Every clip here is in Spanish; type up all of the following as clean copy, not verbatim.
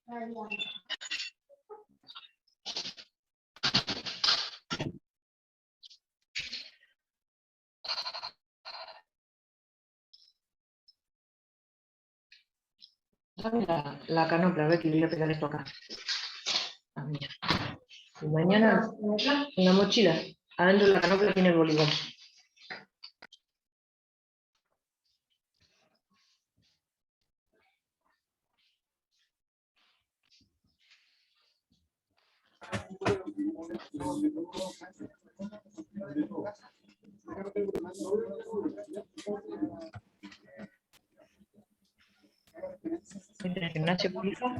Dame la canopla, a ver que le voy a pegar esto acá. Ah, mira. Y mañana en la mochila, adentro de la canopla tiene el bolígrafo. ¿En el gimnasio público?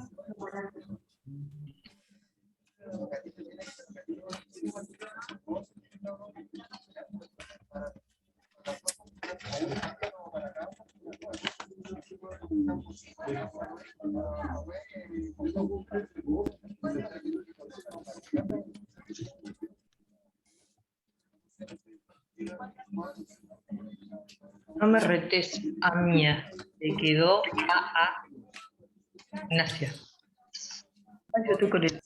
No me retes a mía, te quedó a Ignacio. Ignacio, tú con él.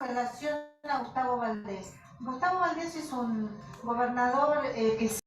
Relación a Gustavo Valdés. Gustavo Valdés es un gobernador que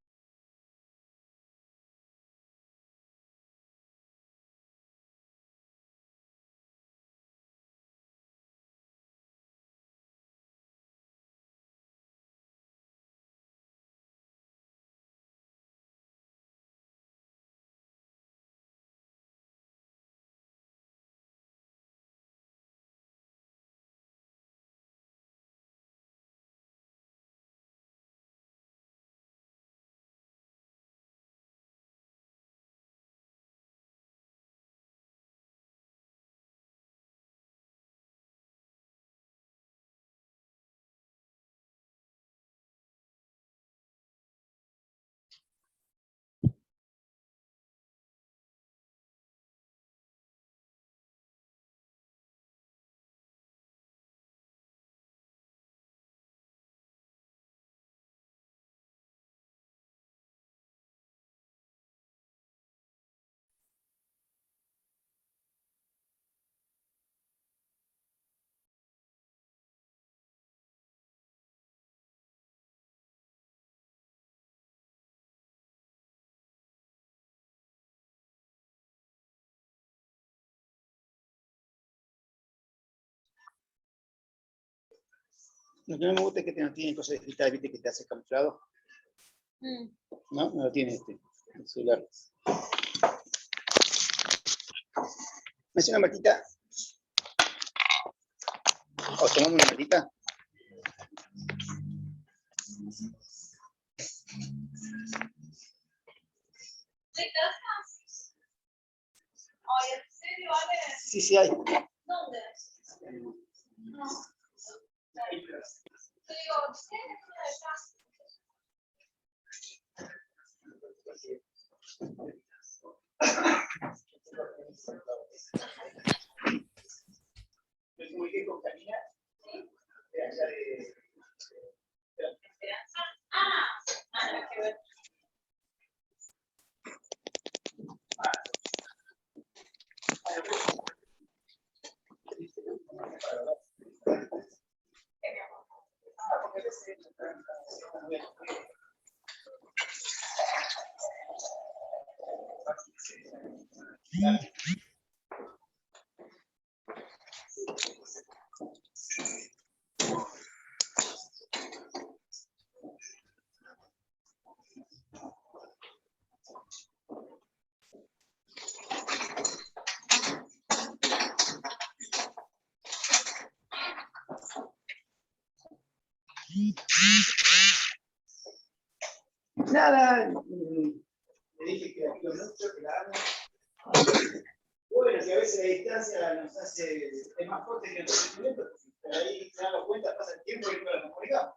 Lo que no me gusta es que no tiene cosas digitales, viste, que te hace camuflado. No, no lo tiene el celular. ¿Me hace una matita? ¿O tomamos una matita? Sí, sí hay. ¿Dónde? No. Te digo, ¿tienes una de estas? ¿Me comuniqué con Camila? De allá de... ¿Esperanza? Nada que ver. Nada, le dije que aquí mucho, que la amo. Bueno, que a veces la distancia nos hace, es más fuerte que el conocimiento, pero ahí se dan cuenta, pasa el tiempo y no la comunicamos.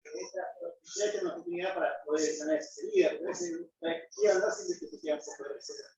Esta es una oportunidad para poder sanar esa herida, pero ese quiere andar siempre que te queda un poco de receta.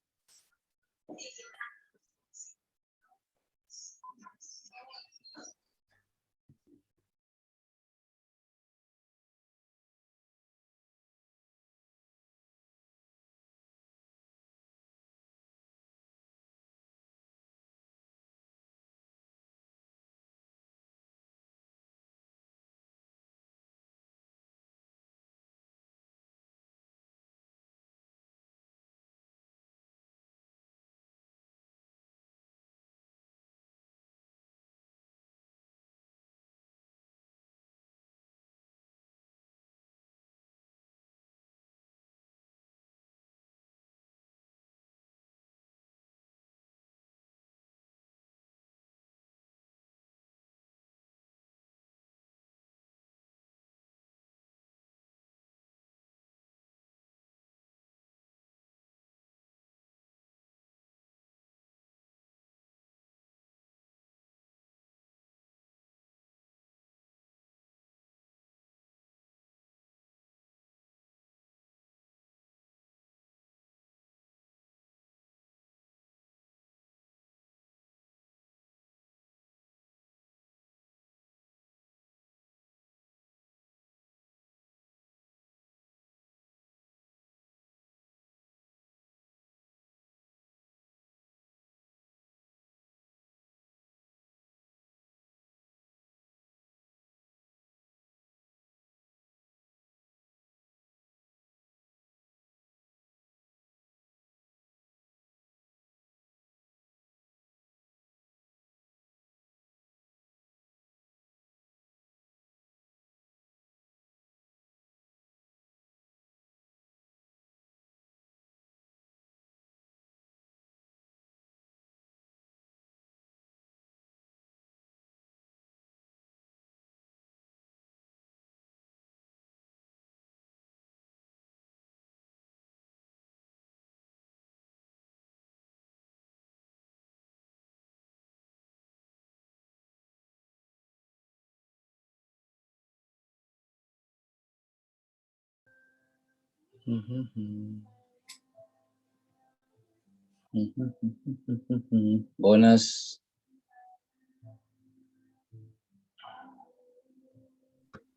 Buenas.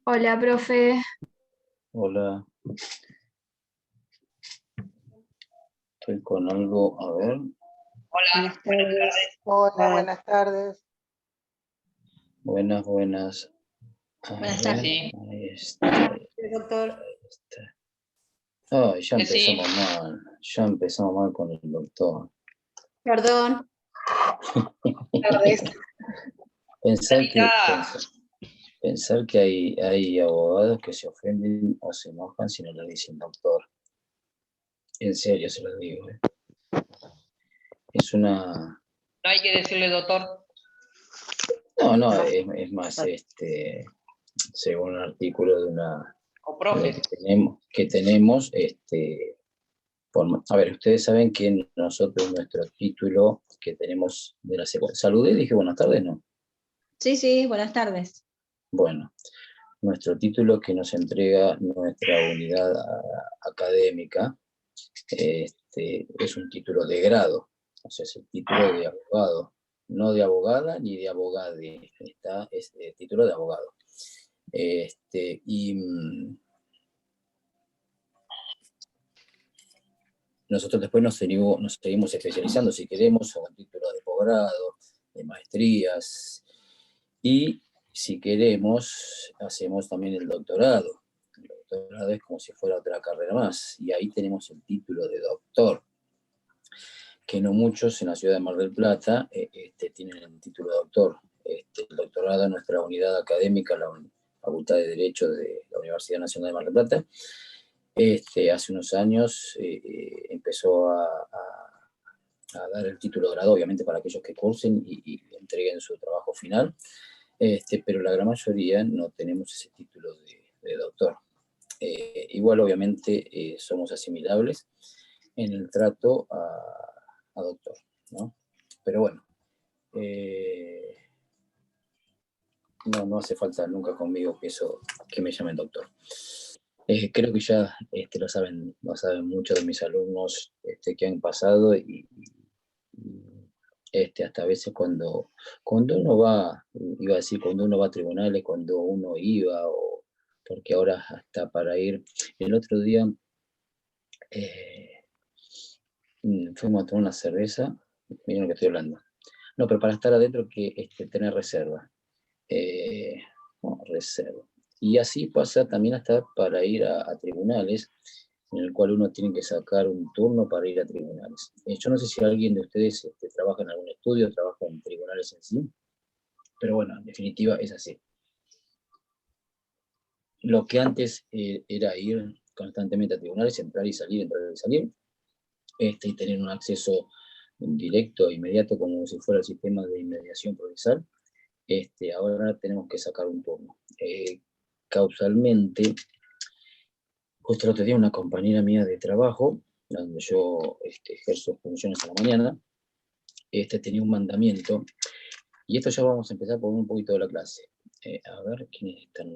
Hola, profe. Hola. Estoy con algo, a ver. Buenas tardes. Hola, buenas tardes. Buenas, buenas. Buenas tardes. Ahí está. Doctor. Ay, ya Que sí. empezamos mal. Ya empezamos mal con el doctor. Perdón. Tardes. Pensar que hay abogados que se ofenden o se enojan si no le dicen doctor. En serio se lo digo. Es una... No hay que decirle doctor. No, es más, según un artículo de una... O profe. que tenemos a ver, ustedes saben que nosotros, nuestro título que tenemos de la secundaria... Saludé, dije buenas tardes, ¿no? Sí, buenas tardes. Bueno, nuestro título que nos entrega nuestra unidad académica es un título de grado, o sea, es el título de abogado, no de abogada ni de abogade, es el título de abogado. Nosotros después nos seguimos especializando, si queremos, en títulos de posgrado, de maestrías, y si queremos, hacemos también el doctorado. El doctorado es como si fuera otra carrera más, y ahí tenemos el título de doctor, que no muchos en la ciudad de Mar del Plata tienen el título de doctor. El doctorado en nuestra unidad académica, la Facultad de Derecho de la Universidad Nacional de Mar del Plata, hace unos años empezó a dar el título de grado, obviamente para aquellos que cursen y entreguen su trabajo final, pero la gran mayoría no tenemos ese título de doctor. Igual obviamente somos asimilables en el trato a doctor, ¿no? Pero bueno, no hace falta nunca conmigo que me llamen doctor. Creo que ya lo saben muchos de mis alumnos que han pasado y hasta a veces cuando uno va, iba a decir cuando uno va a tribunales, cuando uno iba, o porque ahora hasta para ir, el otro día fuimos a tomar una cerveza, miren lo que estoy hablando, no, pero para estar adentro que tener reserva, reserva. Y así pasa también hasta para ir a tribunales, en el cual uno tiene que sacar un turno para ir a tribunales. Yo no sé si alguien de ustedes trabaja en algún estudio, trabaja en tribunales en sí, pero bueno, en definitiva es así. Lo que antes era ir constantemente a tribunales, entrar y salir, y tener un acceso directo e inmediato como si fuera el sistema de inmediación procesal, ahora tenemos que sacar un turno. Causalmente, justo el otro día una compañera mía de trabajo, donde yo ejerzo funciones a la mañana, tenía un mandamiento, y esto ya vamos a empezar por un poquito de la clase. A ver, ¿quiénes están?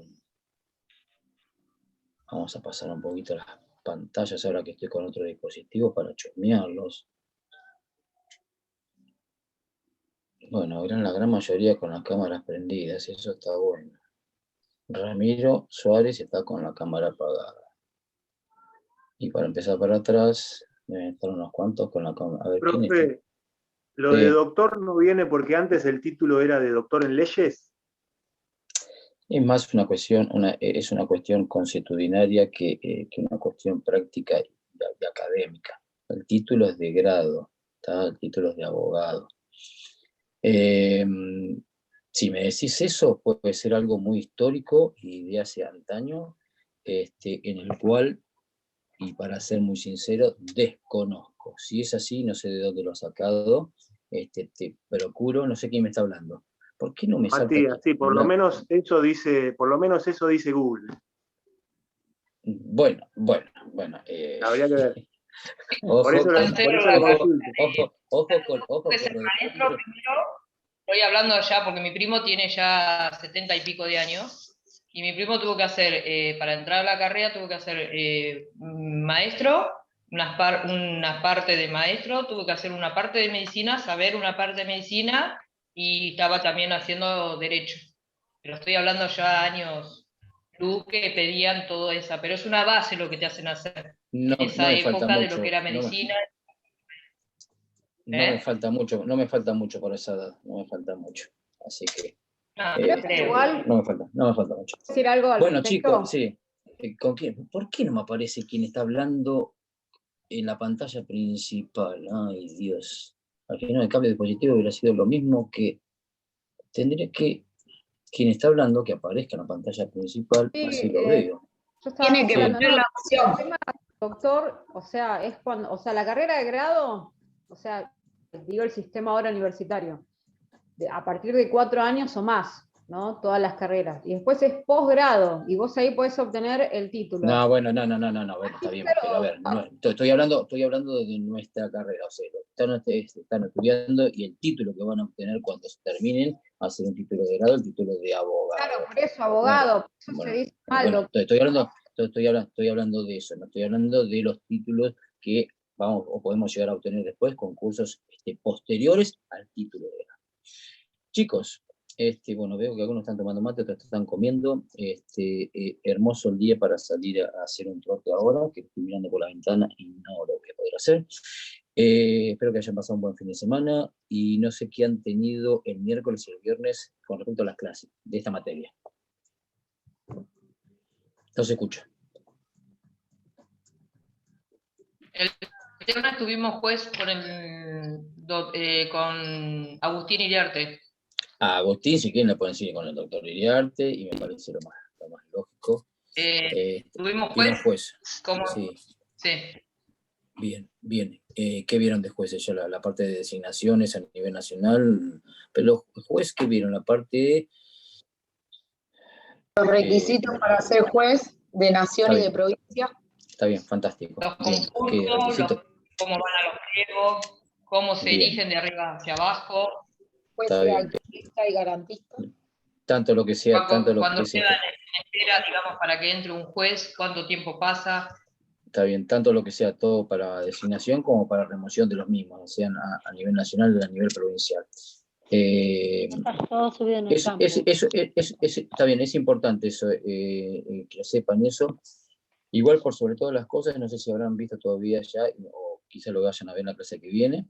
Vamos a pasar un poquito las pantallas ahora que estoy con otro dispositivo para chusmearlos. Bueno, la gran mayoría con las cámaras prendidas, y eso está bueno. Ramiro Suárez está con la cámara apagada. Y para empezar para atrás, deben estar unos cuantos con la cámara. A ver, ¿quién Profe, está? ¿lo de doctor no viene porque antes el título era de doctor en leyes? Es más es una cuestión consuetudinaria que una cuestión práctica y académica. El título es de grado, ¿tá? El título es de abogado. Si me decís eso, puede ser algo muy histórico y de hace antaño, en el cual, y para ser muy sincero, desconozco. Si es así, no sé de dónde lo ha sacado, te procuro, no sé quién me está hablando. ¿Por qué no me salta? Matías, sí, por lo menos eso dice Google. Bueno. Habría que ver. Ojo, por eso lo consulto. Ojo con maestro primero, estoy hablando ya porque mi primo tiene ya 70 y pico de años, y mi primo tuvo que hacer, para entrar a la carrera, tuvo que hacer maestro, una parte de maestro, tuvo que hacer una parte de medicina, saber una parte de medicina, y estaba también haciendo derecho. Pero estoy hablando ya años luz que pedían todo eso, pero es una base lo que te hacen hacer. No, En esa no me falta época de mucho, lo que era medicina. no me falta mucho por esa edad, no me falta mucho. Así que Igual, no me falta mucho. decir algo al Bueno, respecto. chicos, sí. ¿Con quién? ¿Por qué no me aparece quién está hablando en la pantalla principal? Ay, Dios. Al final el cambio de dispositivo hubiera sido lo mismo que Tendría que, quien está hablando, que aparezca en la pantalla principal, Sí, así lo veo. Yo estaba Tiene que buscando, poner no, la el opción. tema, doctor, o sea, es cuando, o sea, la carrera de grado, o sea, digo el sistema ahora universitario, a partir de 4 años o más, ¿no? Todas las carreras. Y después es posgrado, y vos ahí podés obtener el título. No, bueno, no, bueno, está bien, pero a ver, estoy hablando de nuestra carrera, o sea, lo que están estudiando y el título que van a obtener cuando se terminen va a ser un título de grado, el título de abogado. Claro, por eso, abogado, por eso Bueno, se dice mal, bueno, doctor. estoy hablando de eso, no estoy hablando de los títulos que vamos o podemos llegar a obtener después con cursos posteriores al título de grado. Chicos, bueno, veo que algunos están tomando mate, otros están comiendo. Hermoso el día para salir a hacer un trote ahora, que estoy mirando por la ventana y no lo voy a poder hacer. Espero que hayan pasado un buen fin de semana y no sé qué han tenido el miércoles y el viernes con respecto a las clases de esta materia. No se escucha. El viernes estuvimos juez con Agustín Iriarte. A Agustín, si quieren, la pueden seguir con el doctor Iriarte y me parece lo más lógico. Tuvimos juez. Como, sí. Sí. Bien. ¿Qué vieron de jueces? Ya la parte de designaciones a nivel nacional, pero los jueces, ¿qué vieron? La parte... Los requisitos para ser juez de nación y de provincia. Está bien, fantástico. Los bien. concursos, cómo van a los pliegos, cómo se eligen de arriba hacia abajo. Juez activista y garantista. Tanto lo que sea... Cuando quedan en espera, digamos, para que entre un juez, ¿cuánto tiempo pasa? Está bien, tanto lo que sea todo para designación como para remoción de los mismos, sean a nivel nacional y a nivel provincial. Todo subido en el campo. Está bien, es importante eso, que sepan eso. Igual, por sobre todas las cosas, no sé si habrán visto todavía ya, o quizá lo vayan a ver en la clase que viene.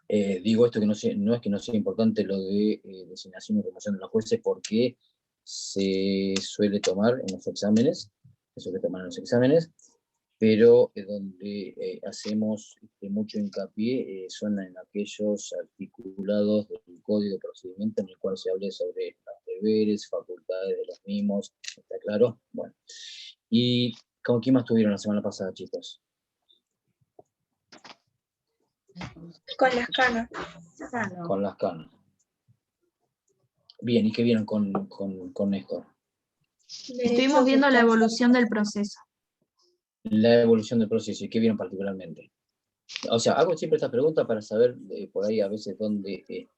Digo esto que no es que no sea importante lo de designación y remoción de los jueces, porque se suele tomar en los exámenes, pero donde hacemos mucho hincapié son en aquellos articulados del Código de Procedimiento en el cual se hable sobre los deberes, facultades de los mismos, ¿está claro? Bueno. ¿Y con quién más tuvieron la semana pasada, chicos? Con las canas. Con las canas. Bien, ¿y qué vieron con Néstor? Estuvimos viendo la evolución del proceso. La evolución del proceso, ¿y qué vieron particularmente? O sea, hago siempre esta pregunta para saber por ahí a veces dónde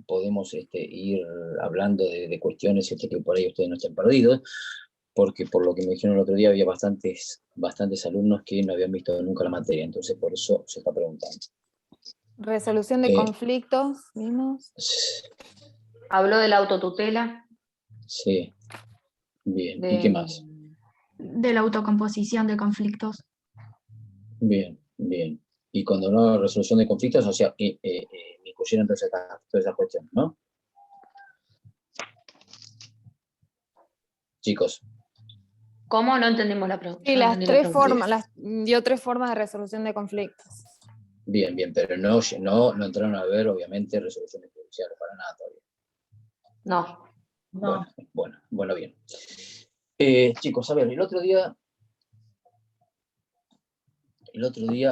podemos ir hablando de cuestiones que por ahí ustedes no estén perdidos, porque por lo que me dijeron el otro día había bastantes alumnos que no habían visto nunca la materia, entonces por eso se está preguntando. Resolución de conflictos, ¿vimos? Habló de la autotutela. Sí, bien. ¿Y qué más? De la autocomposición de conflictos. Bien. Y cuando no resolución de conflictos, o sea, incluyeron todas esas cuestiones, ¿no? Chicos. ¿Cómo? No entendimos la pregunta. Sí, dio 3 formas de resolución de conflictos. Bien, pero no entraron a ver, obviamente, resoluciones judiciales para nada todavía. No. Bueno, bien. Chicos, a ver, el otro día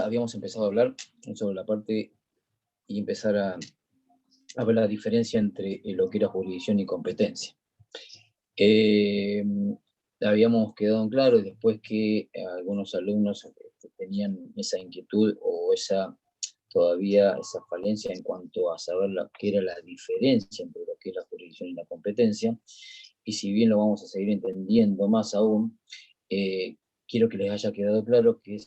habíamos empezado a hablar sobre la parte y empezar a ver la diferencia entre lo que era jurisdicción y competencia. Habíamos quedado en claro después que algunos alumnos tenían esa inquietud o todavía esa falencia en cuanto a saber qué era la diferencia entre lo que es la jurisdicción y la competencia, y si bien lo vamos a seguir entendiendo más aún, quiero que les haya quedado claro que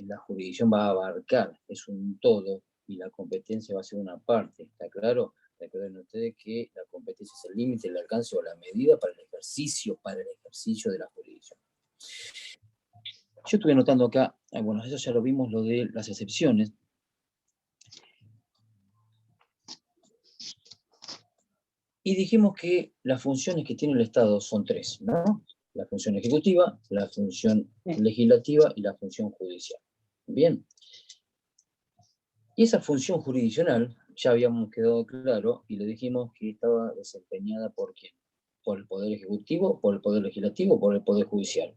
la jurisdicción va a abarcar, es un todo, y la competencia va a ser una parte, ¿está claro? Recuerden ustedes que la competencia es el límite, el alcance o la medida para el ejercicio de la jurisdicción. Yo estuve notando acá, bueno, eso ya lo vimos, lo de las excepciones. Y dijimos que las funciones que tiene el Estado son 3, ¿no? La función ejecutiva, la función legislativa y la función judicial. Bien. Y esa función jurisdiccional ya habíamos quedado claro y le dijimos que estaba desempeñada por quién, por el Poder Ejecutivo, por el Poder Legislativo, por el Poder Judicial.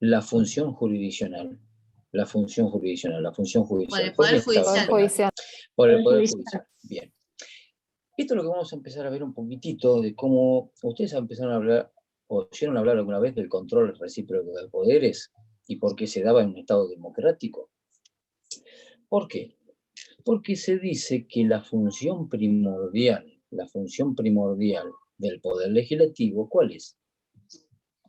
La función jurisdiccional, la función judicial. Por el Poder Judicial. Por el Poder Judicial, bien. Esto es lo que vamos a empezar a ver un poquitito de cómo ustedes empezaron a hablar, o oyeron hablar alguna vez del control recíproco de poderes y por qué se daba en un Estado democrático. ¿Por qué? Porque se dice que la función primordial del Poder Legislativo, ¿cuál es?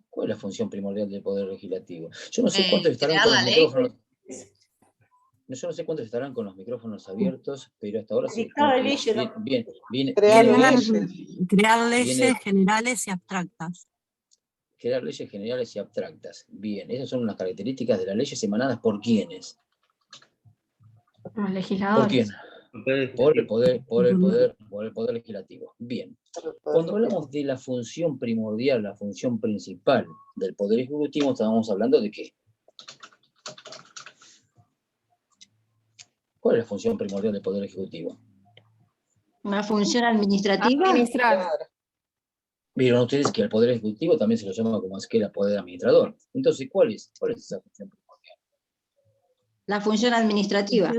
¿Cuál es la función primordial del Poder Legislativo? Yo no sé cuántos estarán con los micrófonos. Yo no sé cuántos estarán con los micrófonos abiertos, pero hasta ahora sí. Crear leyes generales y abstractas. Crear leyes generales y abstractas. Bien, esas son unas características de las leyes emanadas por quiénes. Los legisladores. ¿Por quién? Por el poder legislativo. Bien. Cuando hablamos de la función primordial, la función principal del Poder Ejecutivo, estábamos hablando de ¿qué? ¿Cuál es la función primordial del Poder Ejecutivo? Una función administrativa. Administrar. Vieron ustedes que al Poder Ejecutivo también se lo llama como es que el Poder Administrador. Entonces, ¿cuál es esa función primordial? La función administrativa.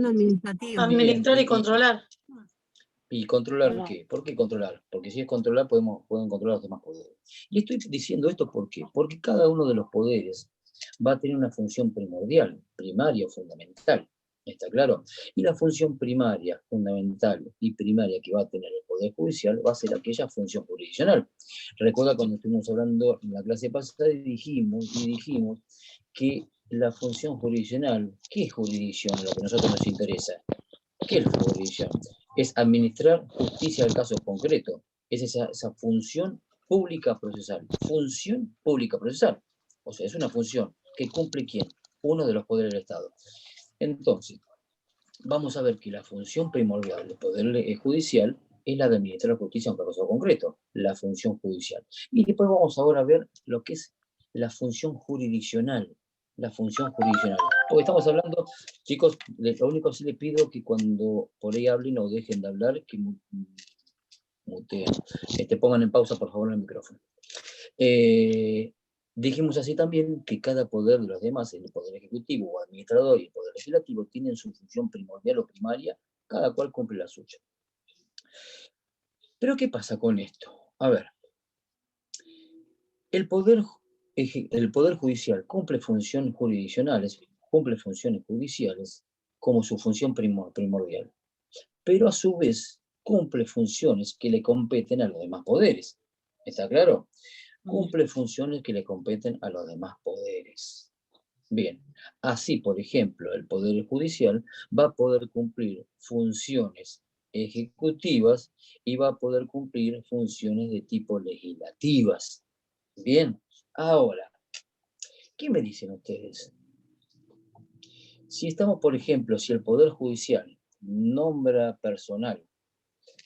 Administrar y controlar. ¿Y controlar qué? ¿Por qué controlar? Porque si es controlar, pueden controlar los demás poderes. Y estoy diciendo esto ¿por qué? Porque cada uno de los poderes va a tener una función primordial, primaria o fundamental. ¿Está claro? Y la función primaria, fundamental y primaria que va a tener el Poder Judicial va a ser aquella función jurisdiccional. Recuerda cuando estuvimos hablando en la clase pasada y dijimos que la función jurisdiccional, ¿qué es jurisdicción? Lo que a nosotros nos interesa. ¿Qué es jurisdicción? Es administrar justicia al caso concreto. Es esa función pública procesal. Función pública procesal. O sea, es una función que cumple ¿quién? Uno de los poderes del Estado. Entonces, vamos a ver que la función primordial del Poder Judicial es la de administrar la justicia en un caso concreto, la función judicial. Y después vamos ahora a ver lo que es la función jurisdiccional. La función jurisdiccional. Porque estamos hablando, chicos, lo único que sí les pido que cuando por ahí hablen o dejen de hablar, que muteen. Pongan en pausa, por favor, el micrófono. Dijimos así también que cada poder de los demás, el Poder Ejecutivo o Administrador y el Poder Legislativo, tienen su función primordial o primaria, cada cual cumple la suya. Pero ¿qué pasa con esto? A ver, el Poder Judicial cumple funciones jurisdiccionales, cumple funciones judiciales como su función primordial, pero a su vez cumple funciones que le competen a los demás poderes. ¿Está claro? Cumple funciones que le competen a los demás poderes. Bien, así, por ejemplo, el Poder Judicial va a poder cumplir funciones ejecutivas y va a poder cumplir funciones de tipo legislativas. Bien, ahora, ¿qué me dicen ustedes? Si estamos, por ejemplo, si el Poder Judicial nombra personal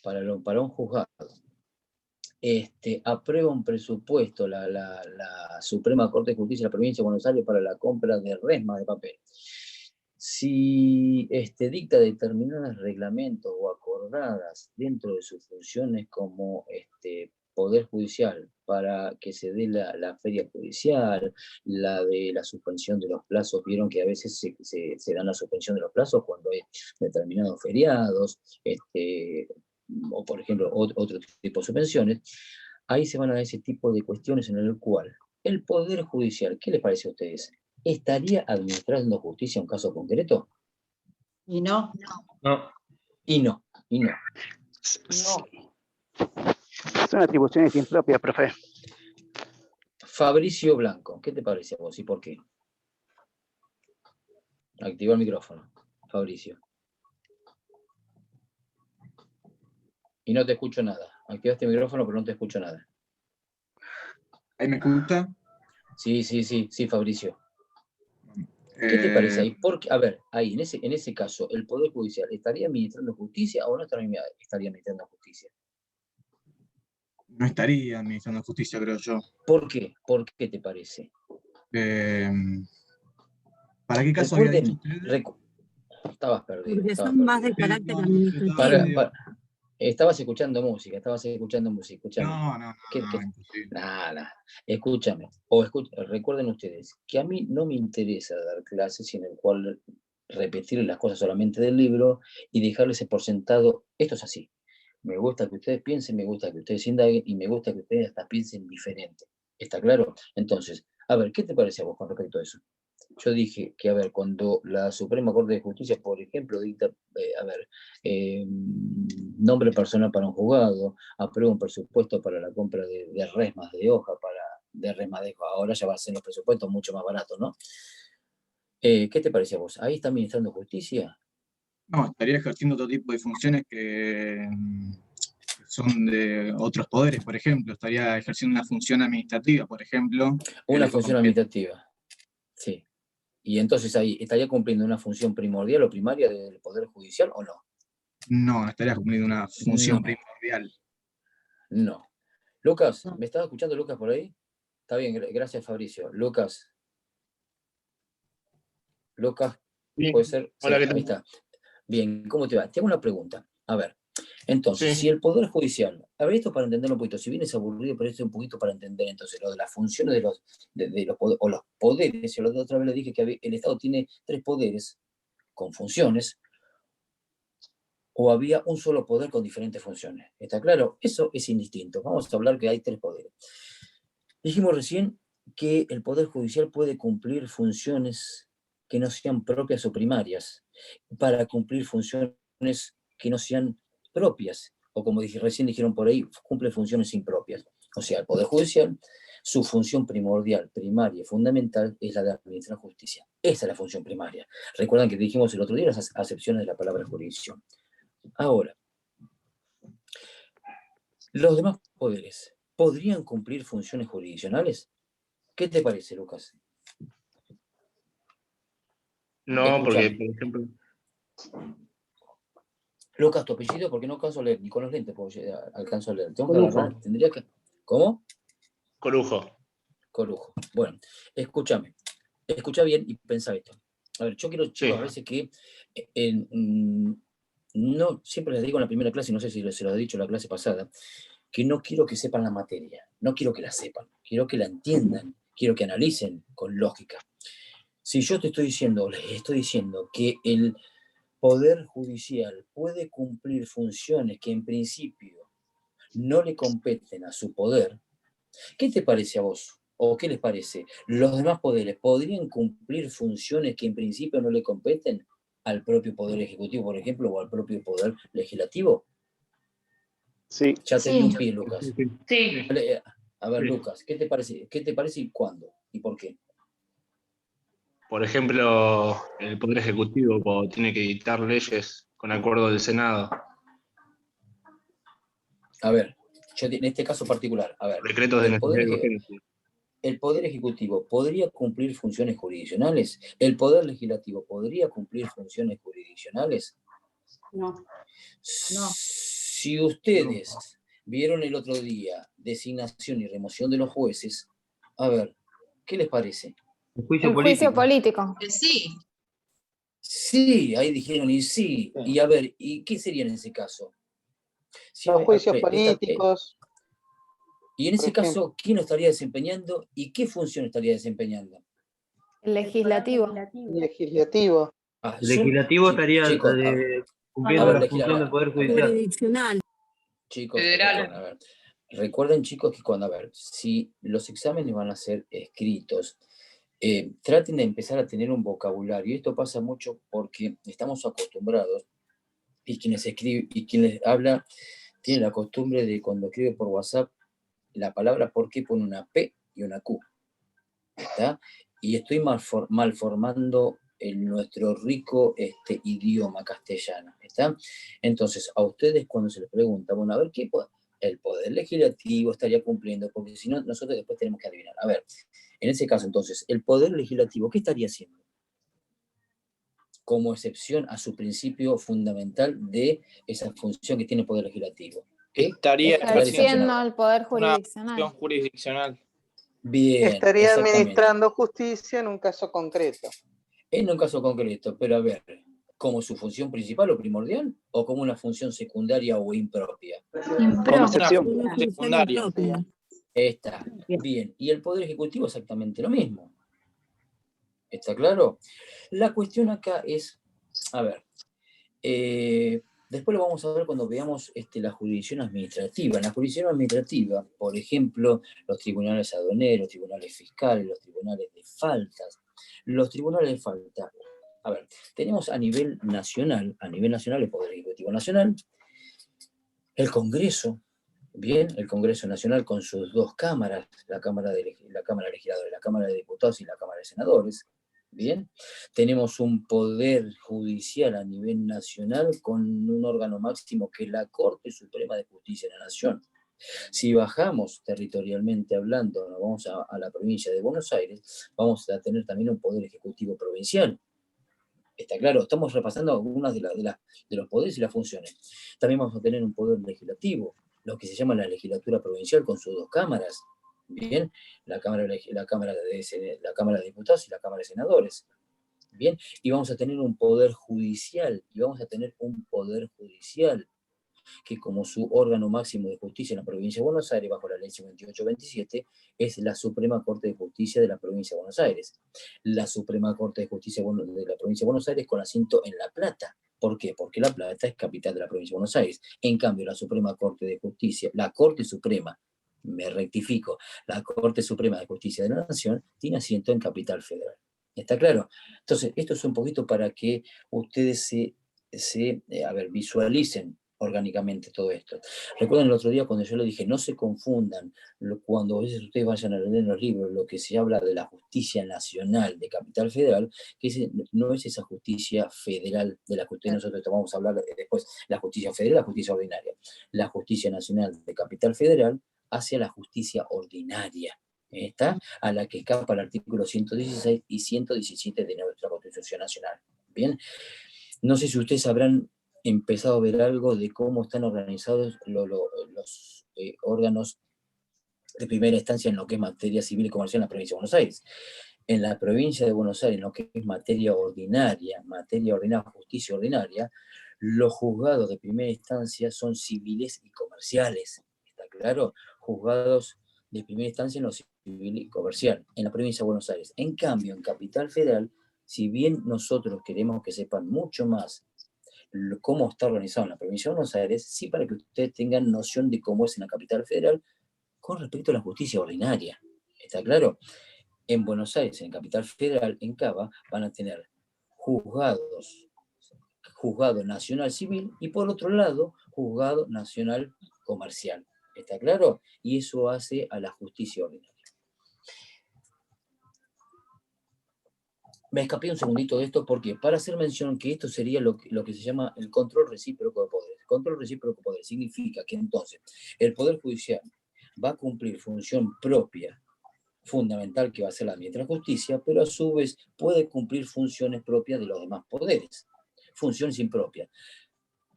para un juzgado, aprueba un presupuesto la Suprema Corte de Justicia de la Provincia de Buenos Aires para la compra de resmas de papel. Si dicta determinados reglamentos o acordadas dentro de sus funciones como Poder Judicial para que se dé la feria judicial, la de la suspensión de los plazos, vieron que a veces se dan la suspensión de los plazos cuando hay determinados feriados, o por ejemplo otro tipo de subvenciones, ahí se van a dar ese tipo de cuestiones en el cual el Poder Judicial, ¿qué les parece a ustedes? ¿Estaría administrando justicia en un caso concreto? Y no. No. Y no. Son atribuciones impropias, profe. Fabricio Blanco, ¿qué te parece a vos y por qué? Activa el micrófono, Fabricio. Y no te escucho nada. Activaste el micrófono, pero no te escucho nada. ¿Ahí me escucha? Sí, Fabricio. ¿Qué te parece ahí? Porque, a ver, ahí, en ese caso, ¿el Poder Judicial estaría administrando justicia o no estaría administrando justicia? No estaría administrando justicia, creo yo. ¿Por qué? ¿Por qué te parece? ¿Para qué caso había dicho usted? Estabas perdido. Porque Estabas son más de perdido. carácter administrativo. Estabas escuchando música, escúchame. No, imposible. Nada, escúchame. Recuerden ustedes que a mí no me interesa dar clases en el cual repetir las cosas solamente del libro y dejarles por sentado, esto es así. Me gusta que ustedes piensen, me gusta que ustedes indaguen y me gusta que ustedes hasta piensen diferente. ¿Está claro? Entonces, a ver, ¿qué te parece a vos con respecto a eso? Yo dije que, a ver, cuando la Suprema Corte de Justicia, por ejemplo, dicta, nombre personal para un juzgado, aprueba un presupuesto para la compra de resmas de hoja, ahora ya va a ser los presupuestos mucho más baratos, ¿no? ¿Qué te parece a vos? ¿Ahí está administrando justicia? No, estaría ejerciendo otro tipo de funciones que son de otros poderes, por ejemplo. Estaría ejerciendo una función administrativa, por ejemplo. Una función administrativa, sí. Y entonces ahí, ¿estaría cumpliendo una función primordial o primaria del Poder Judicial o no? No estaría cumpliendo una función primordial. No. Lucas, ¿me estás escuchando, Lucas, por ahí? Está bien, gracias, Fabricio. Lucas, bien. ¿puede ser? Hola, Sí, ¿qué tal? ahí está. Bien, ¿cómo te va? Te hago una pregunta. A ver, entonces, Sí. si el Poder Judicial, a ver, esto para entenderlo un poquito, si bien es aburrido, pero esto es un poquito para entender, entonces, lo de las funciones de los poderes, yo la otra vez le dije que el Estado tiene 3 poderes con funciones, o había un solo poder con diferentes funciones. ¿Está claro? Eso es indistinto. Vamos a hablar que hay 3 poderes. Dijimos recién que el Poder Judicial puede cumplir funciones que no sean propias o primarias, para cumplir funciones que no sean propias, o como recién dijeron por ahí, cumple funciones impropias. O sea, el Poder Judicial, su función primordial, primaria y fundamental es la de administrar justicia. Esa es la función primaria. Recuerdan que dijimos el otro día las acepciones de la palabra jurisdicción. Ahora, los demás poderes, ¿podrían cumplir funciones jurisdiccionales? ¿Qué te parece, Lucas? No, Escuchame. porque, por ejemplo, Lucas, tu apellido, porque no alcanzo a leer, ni con los lentes alcanzo a leer. Tengo que Corujo. agarrar, tendría que... ¿Cómo? Corujo. Corujo. Bueno, escúchame. Escucha bien y pensá esto. A ver, yo quiero, chicos, a veces que... no, siempre les digo en la primera clase, no sé si se lo he dicho en la clase pasada, que no quiero que sepan la materia, no quiero que la sepan, quiero que la entiendan, quiero que analicen con lógica. Si yo les estoy diciendo que el Poder Judicial puede cumplir funciones que en principio no le competen a su poder, ¿qué te parece a vos? ¿O qué les parece? ¿Los demás poderes podrían cumplir funciones que en principio no le competen al propio Poder Ejecutivo, por ejemplo, o al propio Poder Legislativo? Sí. Ya te di un pie, Lucas. Sí. A ver, Lucas, ¿qué te parece y cuándo? ¿Y por qué? Por ejemplo, el Poder Ejecutivo cuando tiene que dictar leyes con acuerdo del Senado. A ver, yo en este caso particular, a ver. Decretos de necesidad y urgencia. ¿El Poder Ejecutivo podría cumplir funciones jurisdiccionales? ¿El Poder Legislativo podría cumplir funciones jurisdiccionales? No. Si ustedes vieron el otro día designación y remoción de los jueces, a ver, ¿qué les parece? El juicio político. Sí. Sí, ahí dijeron y sí. Y a ver, ¿y qué sería en ese caso? Los juicios políticos. Y en ese caso, ¿quién lo estaría desempeñando y qué función estaría desempeñando? El legislativo. Legislativo. El legislativo estaría cumpliendo la función del Poder Judicial. Jurisdiccional. Chicos, Federal. a ver, recuerden, chicos, que cuando, a ver, si los exámenes van a ser escritos, traten de empezar a tener un vocabulario. Y esto pasa mucho porque estamos acostumbrados, y quienes escriben y quienes hablan tienen la costumbre de cuando escribe por WhatsApp la palabra por qué pone una P y una Q. ¿Está? Y estoy malformando nuestro rico idioma castellano. ¿Está? Entonces, a ustedes cuando se les pregunta, bueno, a ver, ¿qué el Poder Legislativo estaría cumpliendo? Porque si no, nosotros después tenemos que adivinar. A ver, en ese caso, entonces, el Poder Legislativo, ¿qué estaría haciendo? Como excepción a su principio fundamental de esa función que tiene el Poder Legislativo. Estaría ejerciendo el Poder Jurisdiccional. Una jurisdiccional. Bien. Estaría administrando justicia en un caso concreto. En un caso concreto, pero a ver, ¿Como su función principal o primordial? ¿O como una función secundaria o impropia? Como excepción. Secundaria. Está bien. Y el Poder Ejecutivo exactamente lo mismo. ¿Está claro? La cuestión acá es, a ver, después lo vamos a ver cuando veamos la jurisdicción administrativa. En la jurisdicción administrativa, por ejemplo, los tribunales aduaneros, los tribunales fiscales, los tribunales de faltas. Los tribunales de falta, a ver, tenemos a nivel nacional el Poder Ejecutivo Nacional, el Congreso, bien, el Congreso Nacional con sus dos cámaras, la Cámara Legisladora, la Cámara de Diputados y la Cámara de Senadores, bien. Tenemos un Poder Judicial a nivel nacional con un órgano máximo que es la Corte Suprema de Justicia de la Nación. Si bajamos territorialmente hablando, nos vamos a la provincia de Buenos Aires, vamos a tener también un Poder Ejecutivo Provincial. Está claro, estamos repasando algunas de los poderes y las funciones. También vamos a tener un poder legislativo, lo que se llama la legislatura provincial con sus dos cámaras. Bien, la Cámara de Diputados y la Cámara de Senadores. Bien, y vamos a tener un poder judicial, que como su órgano máximo de justicia en la provincia de Buenos Aires, bajo la ley 5827, es la Suprema Corte de Justicia de la provincia de Buenos Aires. La Suprema Corte de Justicia de la provincia de Buenos Aires con asiento en La Plata. ¿Por qué? Porque La Plata es capital de la provincia de Buenos Aires. En cambio, la Suprema Corte de Justicia, la Corte Suprema, me rectifico, la Corte Suprema de Justicia de la Nación tiene asiento en Capital Federal. ¿Está claro? Entonces, esto es un poquito para que ustedes visualicen orgánicamente todo esto. Recuerden el otro día cuando yo le dije, no se confundan, cuando a veces ustedes vayan a leer en los libros lo que se habla de la justicia nacional de Capital Federal, que no es esa justicia federal de la que ustedes nosotros vamos a hablar después, la justicia federal, la justicia ordinaria. La justicia nacional de Capital Federal hacia la justicia ordinaria, ¿está? A la que escapa el artículo 116 y 117 de nuestra Constitución Nacional. Bien, no sé si ustedes habrán empezado a ver algo de cómo están organizados los órganos de primera instancia en lo que es materia civil y comercial en la provincia de Buenos Aires. En la provincia de Buenos Aires, en lo que es materia ordinaria, justicia ordinaria, los juzgados de primera instancia son civiles y comerciales. ¿Está claro? Juzgados de primera instancia en lo civil y comercial, en la provincia de Buenos Aires. En cambio, en Capital Federal, si bien nosotros queremos que sepan mucho más cómo está organizado en la provincia de Buenos Aires, sí para que ustedes tengan noción de cómo es en la Capital Federal con respecto a la justicia ordinaria. ¿Está claro? En Buenos Aires, en Capital Federal, en Cava, van a tener juzgado nacional civil y por otro lado, juzgado nacional comercial. ¿Está claro? Y eso hace a la justicia ordinaria. Me escapé un segundito de esto porque para hacer mención que esto sería lo que se llama el control recíproco de poderes. El control recíproco de poderes significa que entonces el Poder Judicial va a cumplir función propia, fundamental, que va a ser la ministra de Justicia, pero a su vez puede cumplir funciones propias de los demás poderes, funciones impropias.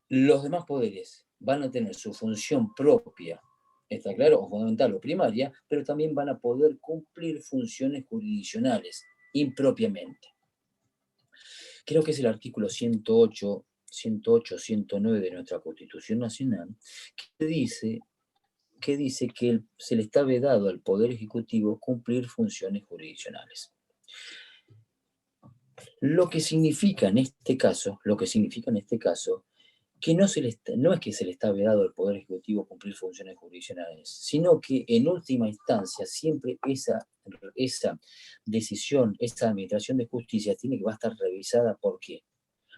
Los demás poderes van a tener su función propia, está claro, o fundamental o primaria, pero también van a poder cumplir funciones jurisdiccionales impropiamente. Creo que es el artículo 108, 109 de nuestra Constitución Nacional, que dice que se le está vedado al Poder Ejecutivo cumplir funciones jurisdiccionales. Lo que significa en este caso, que no es que se le está vedado al Poder Ejecutivo cumplir funciones jurisdiccionales, sino que en última instancia siempre esa decisión, esa administración de justicia va a estar revisada ¿por qué?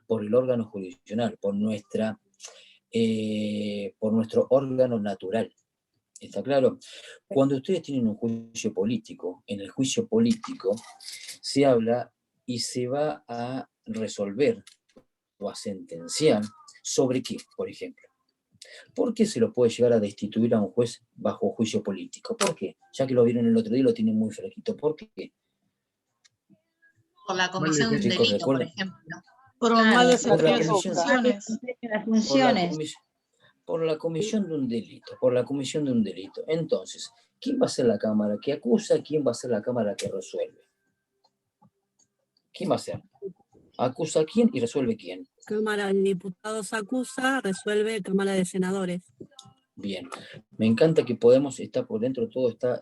Por el órgano jurisdiccional, por nuestro órgano natural. ¿Está claro? Cuando ustedes tienen un juicio político, en el juicio político se habla y se va a resolver o a sentenciar ¿sobre qué, por ejemplo? ¿Por qué se lo puede llegar a destituir a un juez bajo juicio político? ¿Por qué? Ya que lo vieron el otro día y lo tienen muy fresquito. ¿Por qué? Por la comisión de un delito, por ejemplo. Por un mal desempeño de sus funciones. Por la comisión de un delito. Entonces, ¿quién va a ser la Cámara que acusa? ¿Quién va a ser la Cámara que resuelve? ¿Quién va a ser? ¿Acusa a quién y resuelve quién? Cámara de Diputados acusa, resuelve Cámara de Senadores. Bien, me encanta que podemos estar por dentro, todo está,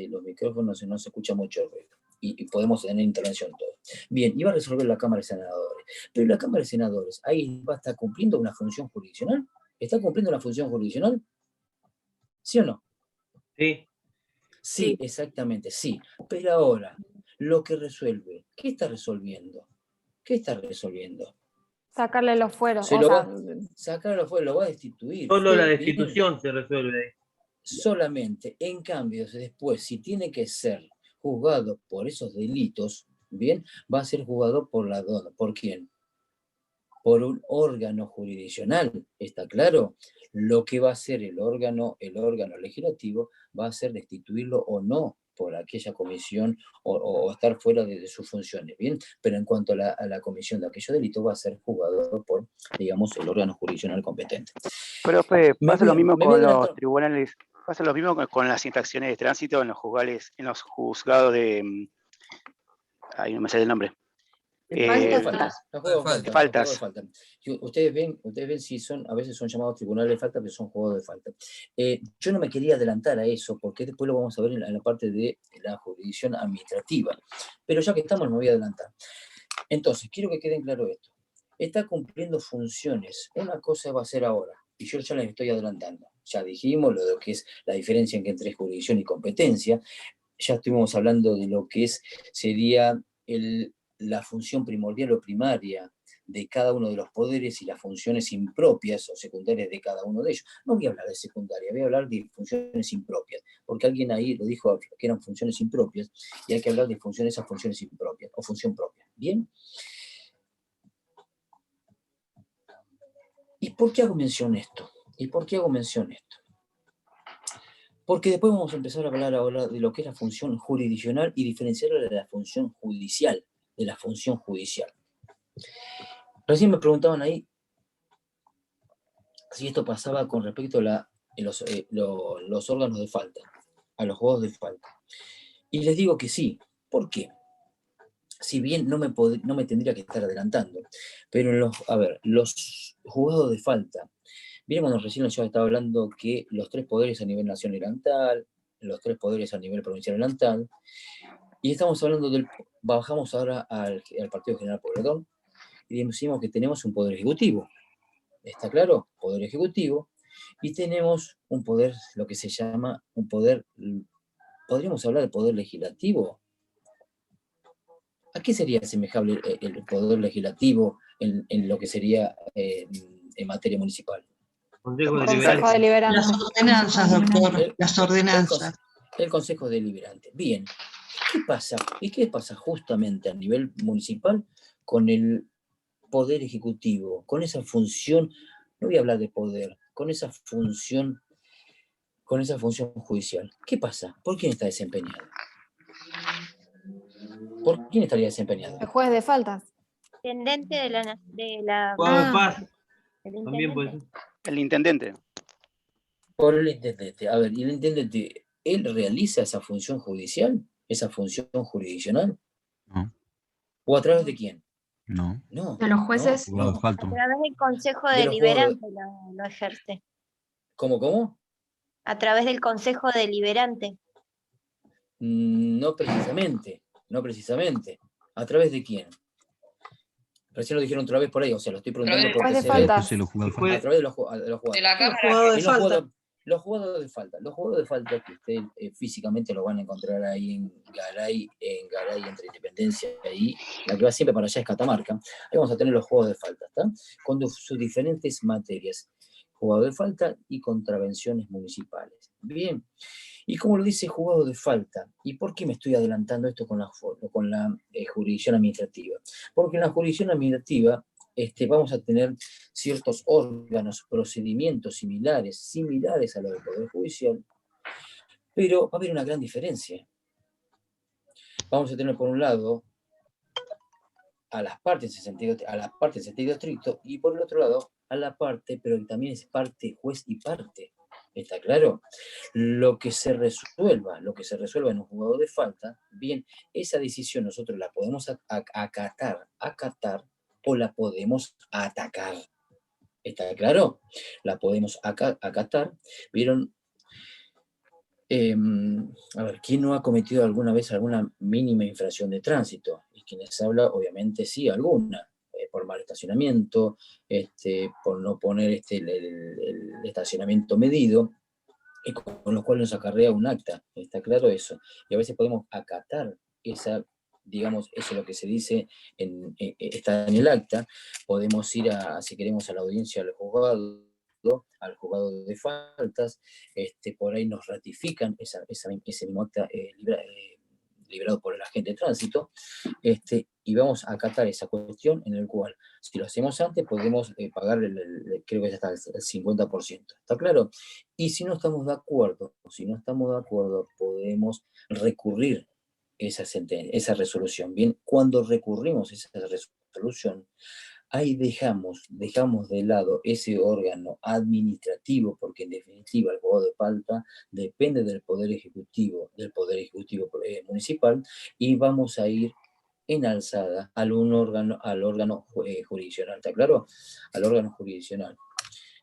los micrófonos no se escucha mucho ruido y podemos tener intervención todos. Bien, iba a resolver la Cámara de Senadores, pero la Cámara de Senadores, ahí va a estar cumpliendo una función jurisdiccional. ¿Está cumpliendo una función jurisdiccional? ¿Sí o no? Sí. Sí, exactamente, sí. Pero ahora, lo que resuelve, ¿qué está resolviendo? ¿Qué está resolviendo? Sacarle los fueros. Sacarle los fueros, lo va a destituir. Solo la destitución se resuelve. Solamente, en cambio, después, si tiene que ser juzgado por esos delitos, bien, va a ser juzgado por la dona. ¿Por quién? Por un órgano jurisdiccional, ¿está claro? Lo que va a hacer el órgano legislativo va a ser destituirlo o no por aquella comisión o estar fuera de sus funciones, ¿bien? Pero en cuanto a la comisión de aquellos delitos va a ser juzgado por, digamos, el órgano jurisdiccional competente. Profe, pasa lo mismo con los tribunales, pasa lo mismo con las infracciones de tránsito en los juzgados de... Ahí no me sale el nombre. Faltas. Ustedes ven si son, a veces son llamados tribunales de falta, pero son juzgados de falta. Yo no me quería adelantar a eso, porque después lo vamos a ver en la parte de la jurisdicción administrativa. Pero ya que estamos, me voy a adelantar. Entonces, quiero que queden claro esto. Está cumpliendo funciones. Una cosa va a ser ahora, y yo ya les estoy adelantando. Ya dijimos lo de que es la diferencia entre jurisdicción y competencia. Ya estuvimos hablando de lo que sería la función primordial o primaria de cada uno de los poderes y las funciones impropias o secundarias de cada uno de ellos. No voy a hablar de secundaria, voy a hablar de funciones impropias, porque alguien ahí lo dijo que eran funciones impropias, y hay que hablar de esas funciones impropias, o función propia. ¿Bien? ¿Y por qué hago mención esto? Porque después vamos a empezar a hablar ahora de lo que es la función jurisdiccional y diferenciarla de la función judicial, Recién me preguntaban ahí si esto pasaba con respecto a los órganos de falta, a los juzgados de falta. Y les digo que sí. ¿Por qué? Si bien no me tendría que estar adelantando, pero los juzgados de falta, miren cuando recién yo estaba hablando que los 3 poderes a nivel nacional eran tal, los 3 poderes a nivel provincial eran tal, y estamos hablando bajamos ahora al Partido General Pueyrredón, y decimos que tenemos un poder ejecutivo, ¿está claro? Poder ejecutivo, y tenemos un poder, lo que se llama un poder, ¿podríamos hablar de poder legislativo? ¿A qué sería asemejable el poder legislativo en lo que sería en materia municipal? Consejo Deliberante. Las ordenanzas, doctor, las ordenanzas. El Consejo Deliberante. Bien, ¿qué pasa? ¿Y qué pasa justamente a nivel municipal con el poder ejecutivo, con esa función, no voy a hablar de poder, con esa función judicial? ¿Qué pasa? ¿Por quién está desempeñado? ¿Por quién estaría desempeñado? El juez de faltas. Intendente de la Juzgado de paz. También puede ser. El intendente. Por el intendente. A ver, ¿y el intendente, él realiza esa función judicial? ¿Esa función jurisdiccional? No. ¿O a través de quién? No. ¿De los jueces? No. A través del Consejo Deliberante lo ejerce. ¿Cómo? A través del Consejo Deliberante. No precisamente. ¿A través de quién? Recién lo dijeron otra vez por ahí, o sea, lo estoy preguntando porque de falta. a través de los jugadores. De la Cámara. Los jugadores de falta que ustedes físicamente lo van a encontrar ahí en Garay, entre Independencia y la que va siempre para allá es Catamarca. Ahí vamos a tener los juegos de falta, ¿está? Con sus diferentes materias. Juzgado de falta y contravenciones municipales. Bien. Y como lo dice juzgado de falta, ¿y por qué me estoy adelantando esto con la jurisdicción administrativa? Porque en la jurisdicción administrativa vamos a tener ciertos órganos, procedimientos similares a los del Poder Judicial, pero va a haber una gran diferencia. Vamos a tener por un lado a las partes en sentido estricto, y por el otro lado a la parte, pero que también es parte, juez y parte. ¿Está claro? Lo que se resuelva en un juzgado de falta, bien, esa decisión nosotros la podemos acatar o la podemos atacar. ¿Está claro? La podemos acatar. ¿Vieron? A ver, ¿quién no ha cometido alguna vez alguna mínima infracción de tránsito? Y quienes habla, obviamente sí, alguna. Por mal estacionamiento, por no poner el estacionamiento medido, con lo cual nos acarrea un acta. ¿Está claro eso? Y a veces podemos acatar esa, digamos, eso es lo que se dice, está en el acta. Podemos ir, si queremos, a la audiencia del juzgado, al juzgado de faltas, por ahí nos ratifican ese mismo acta liberado por el agente de tránsito, y vamos a acatar esa cuestión en el cual, si lo hacemos antes, podemos pagar, creo que es hasta el 50%, ¿está claro? Y si no estamos de acuerdo, podemos recurrir esa resolución. Bien, cuando recurrimos esa resolución, ahí dejamos de lado ese órgano administrativo, porque en definitiva el juzgado de falta depende del Poder Ejecutivo municipal, y vamos a ir en alzada al órgano jurisdiccional, ¿está claro? Al órgano jurisdiccional,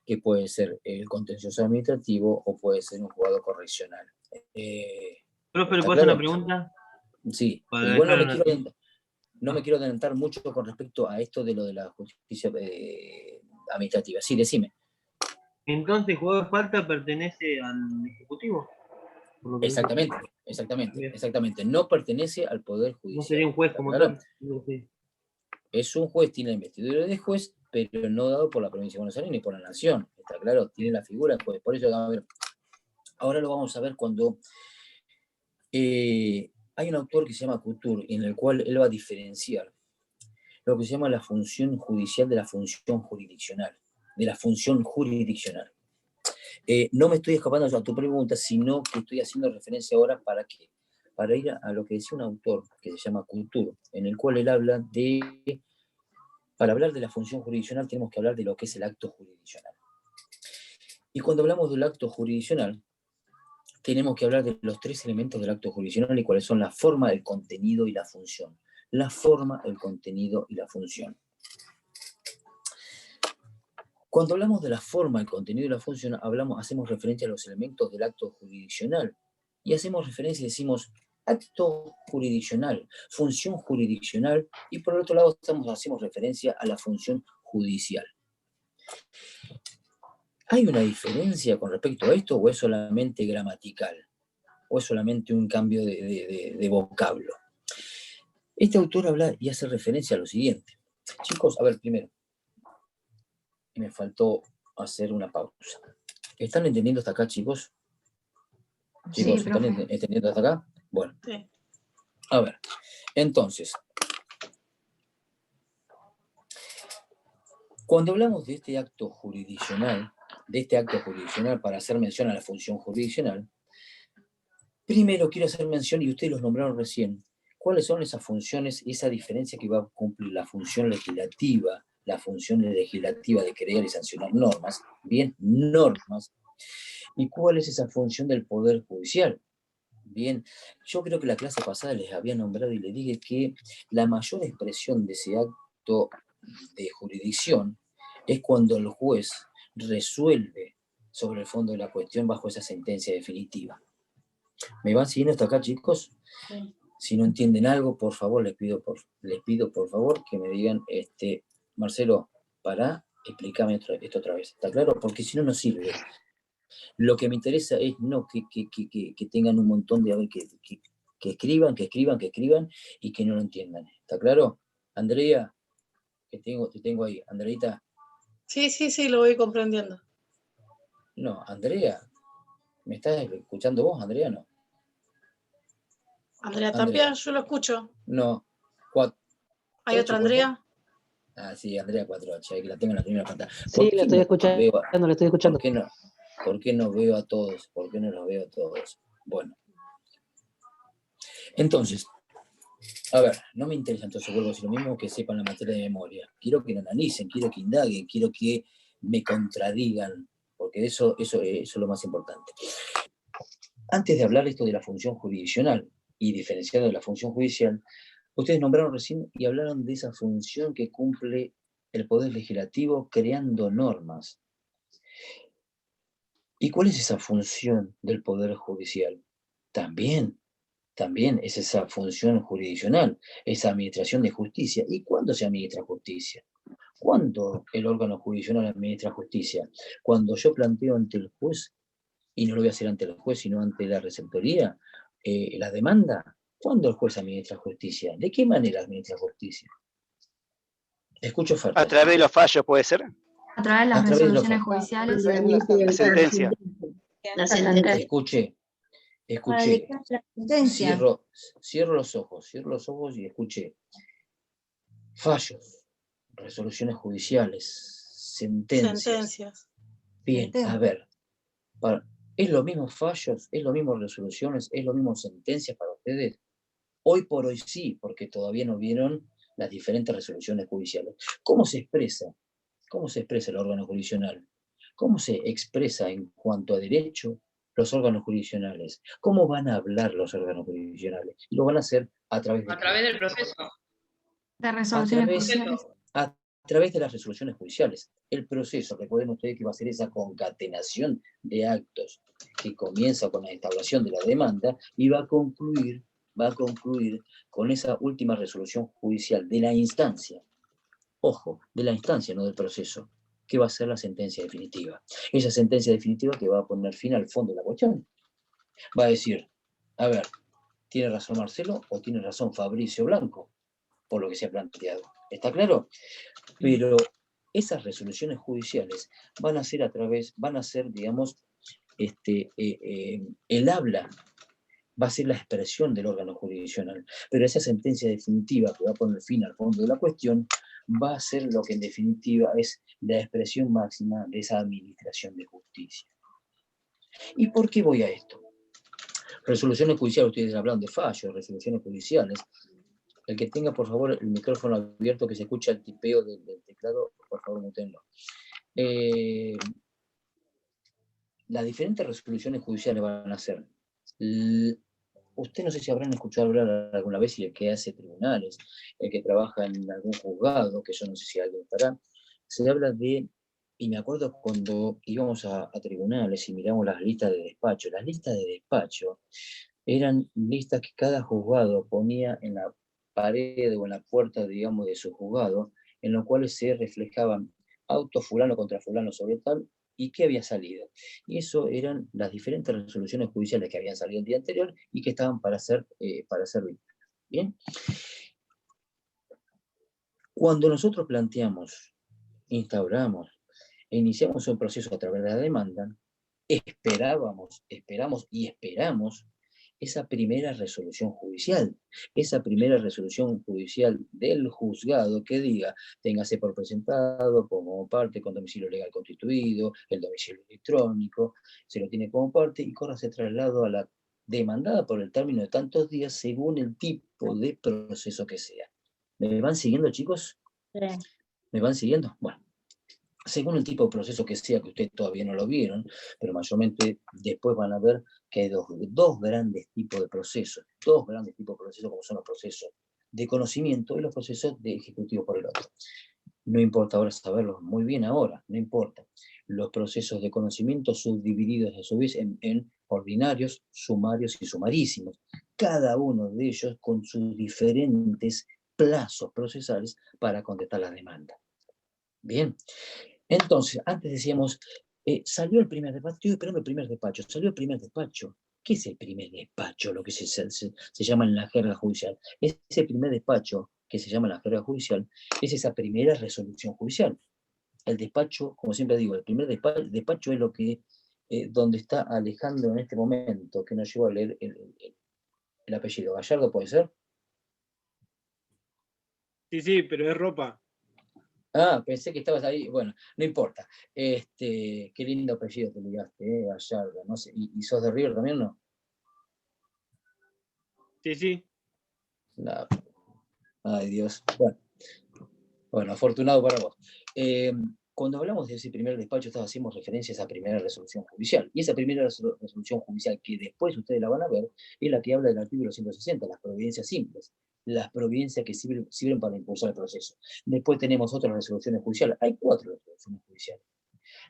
que puede ser el contencioso administrativo o puede ser un juzgado correccional. Profe, ¿le puedo hacer una pregunta? Sí, igual no me quiero adelantar mucho con respecto a esto de lo de la justicia administrativa. Sí, decime. Entonces, ¿el juzgado de falta pertenece al Ejecutivo? Exactamente. No pertenece al Poder Judicial. No sería un juez como tal. Es un juez, tiene la investidura de juez, pero no dado por la provincia de Buenos Aires ni por la nación. Está claro, tiene la figura de juez. Por eso, a ver, ahora lo vamos a ver cuando hay un autor que se llama Couture, en el cual él va a diferenciar lo que se llama la función judicial de la función jurisdiccional. No me estoy escapando a tu pregunta, sino que estoy haciendo referencia ahora para qué. Para ir a lo que decía un autor que se llama Couture, en el cual él habla de, para hablar de la función jurisdiccional tenemos que hablar de lo que es el acto jurisdiccional. Y cuando hablamos del acto jurisdiccional, tenemos que hablar de los tres elementos del acto jurisdiccional y cuáles son la forma, el contenido y la función. La forma, el contenido y la función. Cuando hablamos de la forma, el contenido y la función, hacemos referencia a los elementos del acto jurisdiccional. Y hacemos referencia y decimos acto jurisdiccional, función jurisdiccional, y por el otro lado hacemos referencia a la función judicial. ¿Hay una diferencia con respecto a esto o es solamente gramatical? ¿O es solamente un cambio de vocablo? Este autor habla y hace referencia a lo siguiente. Chicos, a ver, primero, me faltó hacer una pausa. ¿Están entendiendo hasta acá, chicos? Chicos, ¿están entendiendo hasta acá? Bueno. Sí. A ver, entonces, cuando hablamos de este acto jurisdiccional, para hacer mención a la función jurisdiccional, primero quiero hacer mención, y ustedes los nombraron recién, cuáles son esas funciones, esa diferencia que va a cumplir la función legislativa de crear y sancionar normas, bien, normas, y cuál es esa función del Poder Judicial. Bien, yo creo que la clase pasada les había nombrado y les dije que la mayor expresión de ese acto de jurisdicción es cuando el juez resuelve sobre el fondo de la cuestión bajo esa sentencia definitiva. ¿Me van siguiendo hasta acá, chicos? Sí. Si no entienden algo, por favor, les pido por favor que me digan, Marcelo, explícame esto otra vez, ¿está claro? Porque si no, no sirve. Lo que me interesa es no que tengan un montón de, a ver, que escriban y que no lo entiendan. ¿Está claro? Andrea, te tengo ahí. Andreita. Sí, lo voy comprendiendo. No, Andrea, ¿me estás escuchando vos, Andrea? No. Andrea Tapia, yo lo escucho. No. ¿Hay otra Andrea? Ah, sí, Andrea 4H, ahí que la tengo en la primera pantalla. Sí, la estoy escuchando, ¿Por qué no veo a todos? ¿Por qué no los veo a todos? Bueno. Entonces, a ver, no me interesa, entonces vuelvo a decir lo mismo, que sepan la materia de memoria. Quiero que lo analicen, quiero que indaguen, quiero que me contradigan, porque eso es lo más importante. Antes de hablar esto de la función jurisdiccional y diferenciado de la función judicial, Ustedes nombraron recién y hablaron de esa función que cumple el Poder Legislativo creando normas. ¿Y cuál es esa función del Poder Judicial? También es esa función jurisdiccional, esa administración de justicia. ¿Y cuándo se administra justicia? ¿Cuándo el órgano jurisdiccional administra justicia? Cuando yo planteo ante el juez, y no lo voy a hacer ante el juez, sino ante la receptoría, la demanda. ¿Cuándo el juez administra justicia? ¿De qué manera administra justicia? Escucho ofertas. A través de los fallos, ¿puede ser? A través de las resoluciones judiciales. La sentencia. La sentencia. Escuche. Cierro los ojos y escuché. Fallos, resoluciones judiciales, sentencias. Bien, a ver. ¿Es lo mismo fallos? ¿Es lo mismo resoluciones? ¿Es lo mismo sentencias para ustedes? Hoy por hoy sí, porque todavía no vieron las diferentes resoluciones judiciales. ¿Cómo se expresa? ¿Cómo se expresa el órgano jurisdiccional? ¿Cómo se expresa en cuanto a derecho los órganos jurisdiccionales? ¿Cómo van a hablar los órganos jurisdiccionales? Y lo van a hacer a través del proceso. De resoluciones judiciales. A través de las resoluciones judiciales. El proceso, recuerden ustedes que va a ser esa concatenación de actos que comienza con la instauración de la demanda y va a concluir con esa última resolución judicial de la instancia. Ojo, de la instancia, no del proceso, que va a ser la sentencia definitiva. Esa sentencia definitiva que va a poner fin al fondo de la cuestión. Va a decir, a ver, ¿tiene razón Marcelo o tiene razón Fabricio Blanco? Por lo que se ha planteado. ¿Está claro? Pero esas resoluciones judiciales van a ser digamos, el habla, va a ser la expresión del órgano jurisdiccional. Pero esa sentencia definitiva que va a poner fin al fondo de la cuestión va a ser lo que en definitiva es la expresión máxima de esa administración de justicia. ¿Y por qué voy a esto? Resoluciones judiciales, ustedes hablan de fallos, resoluciones judiciales. El que tenga, por favor, el micrófono abierto, que se escucha el tipeo del teclado, por favor, mutenlo. Las diferentes resoluciones judiciales van a ser... Usted no sé si habrán escuchado hablar alguna vez, y el que hace tribunales, el que trabaja en algún juzgado, que yo no sé si alguien estará, se habla de, y me acuerdo cuando íbamos a tribunales y miramos las listas de despacho. Las listas de despacho eran listas que cada juzgado ponía en la pared o en la puerta, digamos, de su juzgado, en los cuales se reflejaban autos fulano contra fulano sobre tal, y qué había salido. Y eso eran las diferentes resoluciones judiciales que habían salido el día anterior y que estaban para ser vistas. ¿Bien? Cuando nosotros planteamos, instauramos e iniciamos un proceso a través de la demanda, esperamos esa primera resolución judicial del juzgado que diga, téngase por presentado como parte con domicilio legal constituido, el domicilio electrónico, se lo tiene como parte y córrase traslado a la demandada por el término de tantos días según el tipo de proceso que sea. ¿Me van siguiendo, chicos? Sí. ¿Me van siguiendo? Bueno. Según el tipo de proceso que sea, que ustedes todavía no lo vieron, pero mayormente después van a ver que hay dos grandes tipos de procesos, como son los procesos de conocimiento y los procesos de ejecutivo por el otro. No importa ahora saberlos muy bien ahora, no importa. Los procesos de conocimiento subdivididos a su vez en ordinarios, sumarios y sumarísimos, cada uno de ellos con sus diferentes plazos procesales para contestar la demanda. Bien. Entonces, antes decíamos, salió el primer despacho, estoy esperando el primer despacho, salió el primer despacho. ¿Qué es el primer despacho? Lo que se llama en la jerga judicial. Ese primer despacho, que se llama en la jerga judicial, es esa primera resolución judicial. El despacho, como siempre digo, el primer despacho es lo que, donde está Alejandro en este momento, que nos llevó a leer el apellido. ¿Gallardo puede ser? Sí, pero es ropa. Ah, pensé que estabas ahí. Bueno, no importa. Qué lindo apellido te ligaste, Gallardo. No sé. ¿Y sos de River también, no? Sí. No. Ay, Dios. Bueno, afortunado para vos. Cuando hablamos de ese primer despacho, hacemos referencia a esa primera resolución judicial. Y esa primera resolución judicial, que después ustedes la van a ver, es la que habla del artículo 160, las providencias simples. las providencias que sirven para impulsar el proceso. Después tenemos otras resoluciones judiciales. Hay 4 resoluciones judiciales.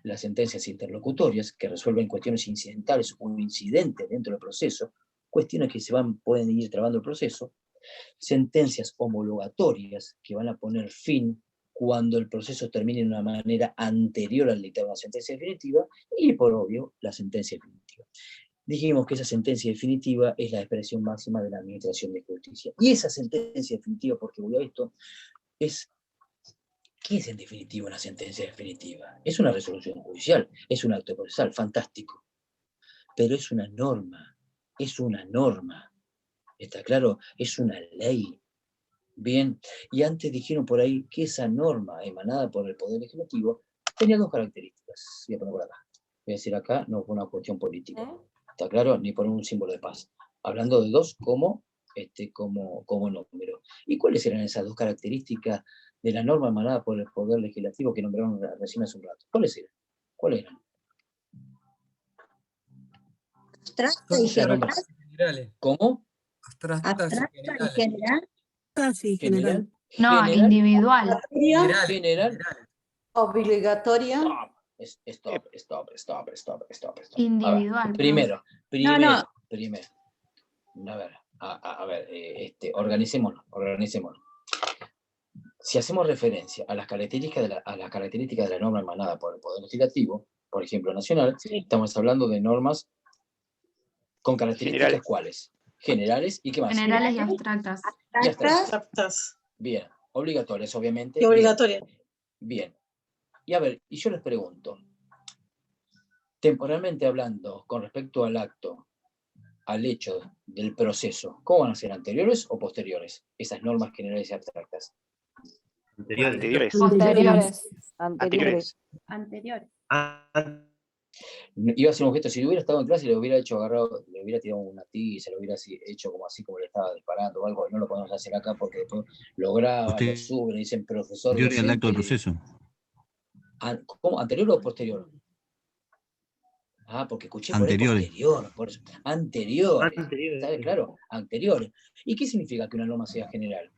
Las sentencias interlocutorias, que resuelven cuestiones incidentales o incidentes dentro del proceso, cuestiones que pueden ir trabando el proceso. Sentencias homologatorias, que van a poner fin cuando el proceso termine de una manera anterior al dictar una sentencia definitiva, y por obvio, la sentencia definitiva. Dijimos que esa sentencia definitiva es la expresión máxima de la administración de justicia. Y esa sentencia definitiva, porque voy a esto, ¿qué es en definitiva una sentencia definitiva? Es una resolución judicial, es un acto procesal, fantástico. Pero es una norma, ¿está claro? Es una ley. Bien, y antes dijeron por ahí que esa norma emanada por el Poder Legislativo tenía 2 características. Voy a poner por acá. Voy a decir acá, no fue una cuestión política. ¿Está claro? Ni por un símbolo de paz. Hablando de 2 como número. ¿Y cuáles eran esas 2 características de la norma emanada por el Poder Legislativo que nombraron recién hace un rato? ¿Cuáles eran? Abstracta y generales. ¿Cómo? Abstracta y general. Sí, general. No, individual. General. Obligatoria. Stop. Individual. Primero. A ver, organicémonos. Si hacemos referencia a las características de la norma emanada por el Poder Legislativo, por ejemplo, nacional, estamos hablando de normas con características Generales. ¿Cuáles? Generales y ¿qué más? Generales y abstractas. Abstractas. Bien. Obligatorias, obviamente. Y obligatorias. Bien. Y a ver, y yo les pregunto, temporalmente hablando, con respecto al acto, al hecho del proceso, ¿cómo van a ser, anteriores o posteriores? Esas normas generales y abstractas. Anteriores. Iba a hacer un gesto, si hubiera estado en clase le hubiera agarrado, le hubiera tirado una tiza, le hubiera hecho como le estaba disparando o algo, no lo podemos hacer acá porque después lo graban, lo suben, dicen profesor. Anterior al acto del proceso. ¿Cómo? ¿Anterior o posterior? Porque escuché Anteriores. Posterior, por eso. Anteriores. ¿Sabe? Claro, anteriores. ¿Y qué significa que una norma sea general?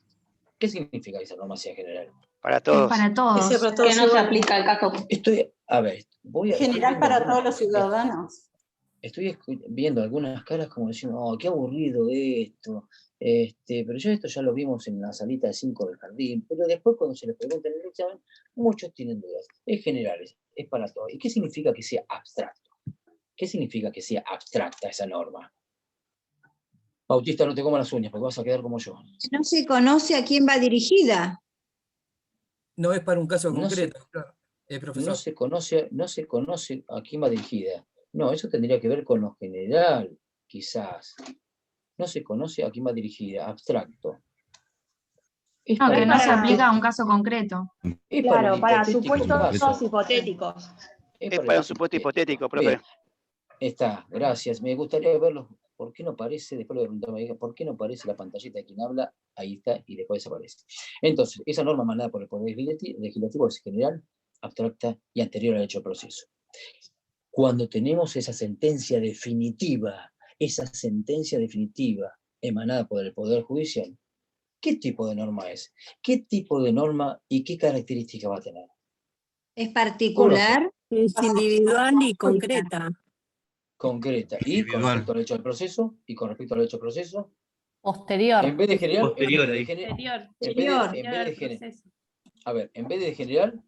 ¿Qué significa que esa norma sea general? Para todos. Para todos. Que no se aplica el caso. General para todos los ciudadanos. Estoy viendo algunas caras como diciendo, oh, qué aburrido esto. Pero esto ya lo vimos en la salita de 5 del jardín. Pero después cuando se les pregunta en el examen, muchos tienen dudas. Es general, es para todos. ¿Y qué significa que sea abstracto? ¿Qué significa que sea abstracta esa norma? Bautista, no te comas las uñas porque vas a quedar como yo. No se conoce a quién va dirigida. No es para un caso concreto, profesor. No se conoce a quién va dirigida. No, eso tendría que ver con lo general, quizás. No se conoce a quién va dirigida, abstracto. No, que no se aplica a un caso concreto. Claro, para supuestos hipotéticos. Es para un supuesto hipotético, profe. Bien. Está, gracias. Me gustaría verlo. ¿Por qué no aparece? Después le preguntaba, ¿por qué no aparece la pantallita de quien habla? Ahí está, y después desaparece. Entonces, esa norma emanada por el Poder Legislativo es general, abstracta y anterior al hecho del proceso. Cuando tenemos esa sentencia definitiva emanada por el Poder Judicial, ¿qué tipo de norma es? ¿Qué tipo de norma y qué características va a tener? Es particular. Es individual y concreta. Concreta. ¿Y con respecto al hecho del proceso? Posterior. En vez de general. Posterior. A ver, en vez de general,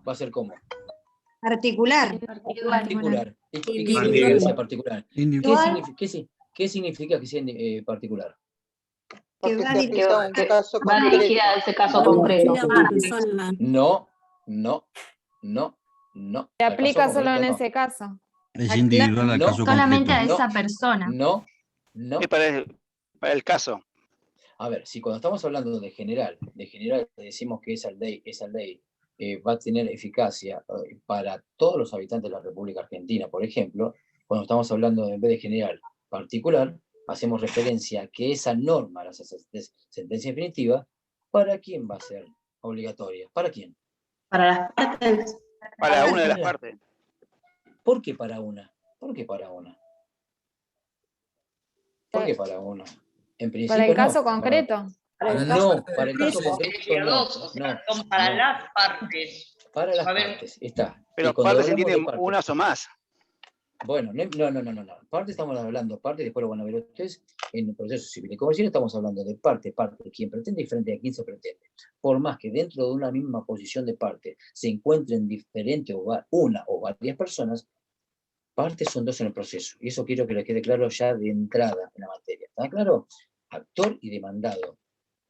va a ser como. Particular. ¿Y qué significa que sea particular? ¿Qué significa que sea particular? Va dirigida a ese caso concreto. No. Se aplica solo en ese caso. Es individual al caso solamente concreto. a esa persona. No. Es para el caso. A ver, si cuando estamos hablando de general decimos que esa ley va a tener eficacia para todos los habitantes de la República Argentina, por ejemplo, cuando estamos hablando en vez de general particular, hacemos referencia a que esa norma, la sentencia definitiva, ¿para quién va a ser obligatoria? ¿Para quién? Para las partes. Para una de las partes. ¿Por qué para una? En principio, Para el caso no. concreto. No, para el caso concreto Decía no. dos, o sea, No, son para no. las partes. Para las A ver. partes, está. Pero Y cuando partes se hablamos de entienden partes, unas o más. bueno, no. Parte estamos hablando, parte, después lo van a ver ustedes, en el proceso civil y comercial estamos hablando de parte, quien pretende y frente a quien se pretende. Por más que dentro de una misma posición de parte se encuentren diferentes una o varias personas, partes son dos en el proceso. Y eso quiero que les quede claro ya de entrada en la materia. ¿Está claro? Actor y demandado.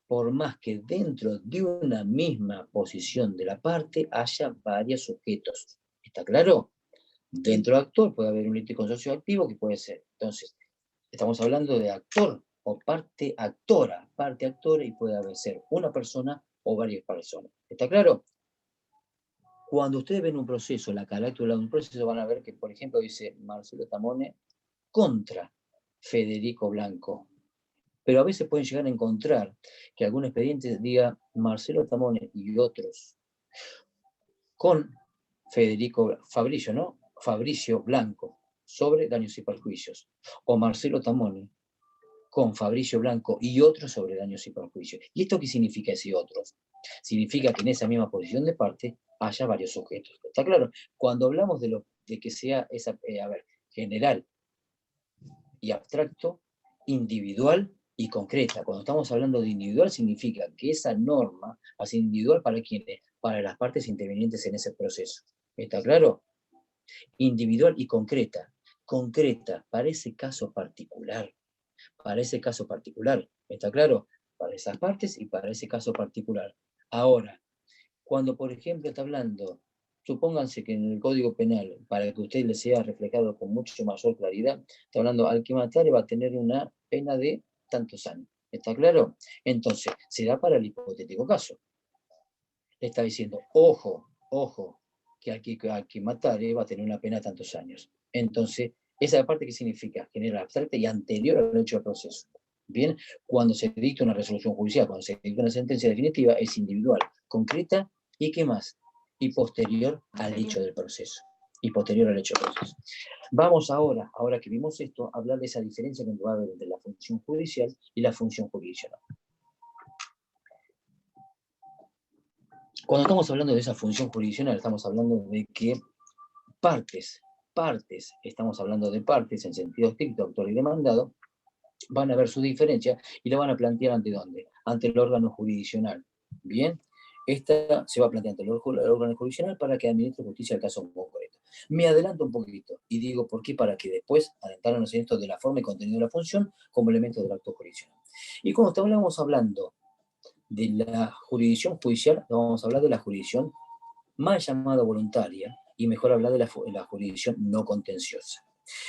Por más que dentro de una misma posición de la parte haya varios sujetos. ¿Está claro? Dentro de actor puede haber un litisconsorcio activo que puede ser. Entonces, estamos hablando de actor o parte actora y puede ser una persona o varias personas. ¿Está claro? Cuando ustedes ven un proceso, la carátula de un proceso, van a ver que, por ejemplo, dice Marcelo Tamone contra Federico Blanco. Pero a veces pueden llegar a encontrar que algún expediente diga Marcelo Tamone y otros con Fabricio Blanco sobre daños y perjuicios. O Marcelo Tamone con Fabricio Blanco y otros sobre daños y perjuicios. ¿Y esto qué significa ese otros? Significa que en esa misma posición de parte haya varios sujetos. ¿Está claro? Cuando hablamos de que sea esa, general y abstracto, individual y concreta. Cuando estamos hablando de individual, significa que esa norma va a ser individual para quiénes, para las partes intervenientes en ese proceso. ¿Está claro? Individual y concreta. Concreta para ese caso particular. Para ese caso particular. ¿Está claro? Para esas partes y para ese caso particular. Ahora, cuando por ejemplo está hablando, supónganse que en el Código Penal, para que a usted le sea reflejado con mucho mayor claridad, está hablando, al que matare va a tener una pena de tantos años. ¿Está claro? Entonces, será para el hipotético caso. Le está diciendo, ojo, que al que matare va a tener una pena de tantos años. Entonces, esa parte que significa general, abstracta y anterior al hecho del proceso. Bien, cuando se dicta una resolución judicial, cuando se dicta una sentencia definitiva, es individual, concreta y ¿qué más? Y posterior al hecho del proceso. Vamos ahora que vimos esto, a hablar de esa diferencia que va a haber entre la función judicial y la función jurisdiccional. Cuando estamos hablando de esa función jurisdiccional, estamos hablando de que partes, estamos hablando de partes en sentido estricto, autor y demandado, van a ver su diferencia y la van a plantear ante ¿dónde? Ante el órgano jurisdiccional. Bien, esta se va a plantear ante el órgano jurisdiccional para que administre justicia al caso concreto. Me adelanto un poquito y digo por qué, para que después adentrarnos en esto de la forma y contenido de la función como elemento del acto jurisdiccional. Y cuando estamos hablando de la jurisdicción judicial, vamos a hablar de la jurisdicción mal llamada voluntaria y mejor hablar de la jurisdicción no contenciosa.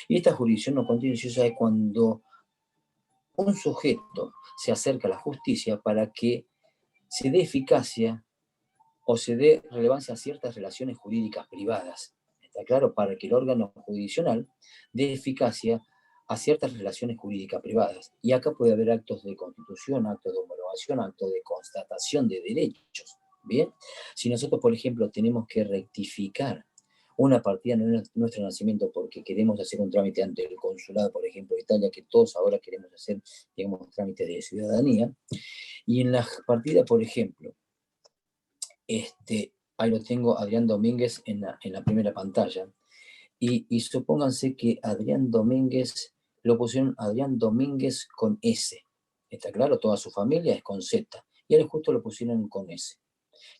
Y esta jurisdicción no contenciosa es cuando un sujeto se acerca a la justicia para que se dé eficacia o se dé relevancia a ciertas relaciones jurídicas privadas. ¿Está claro? Para que el órgano jurisdiccional dé eficacia a ciertas relaciones jurídicas privadas. Y acá puede haber actos de constitución, actos de homologación, actos de constatación de derechos. ¿Bien? Si nosotros, por ejemplo, tenemos que rectificar una partida en nuestro nacimiento porque queremos hacer un trámite ante el consulado, por ejemplo, de Italia, que todos ahora queremos hacer, digamos, trámites de ciudadanía, y en la partida, por ejemplo, ahí lo tengo, Adrián Domínguez en la primera pantalla, y supónganse que Adrián Domínguez, lo pusieron Adrián Domínguez con S, ¿está claro? Toda su familia es con Z, y ahora justo lo pusieron con S.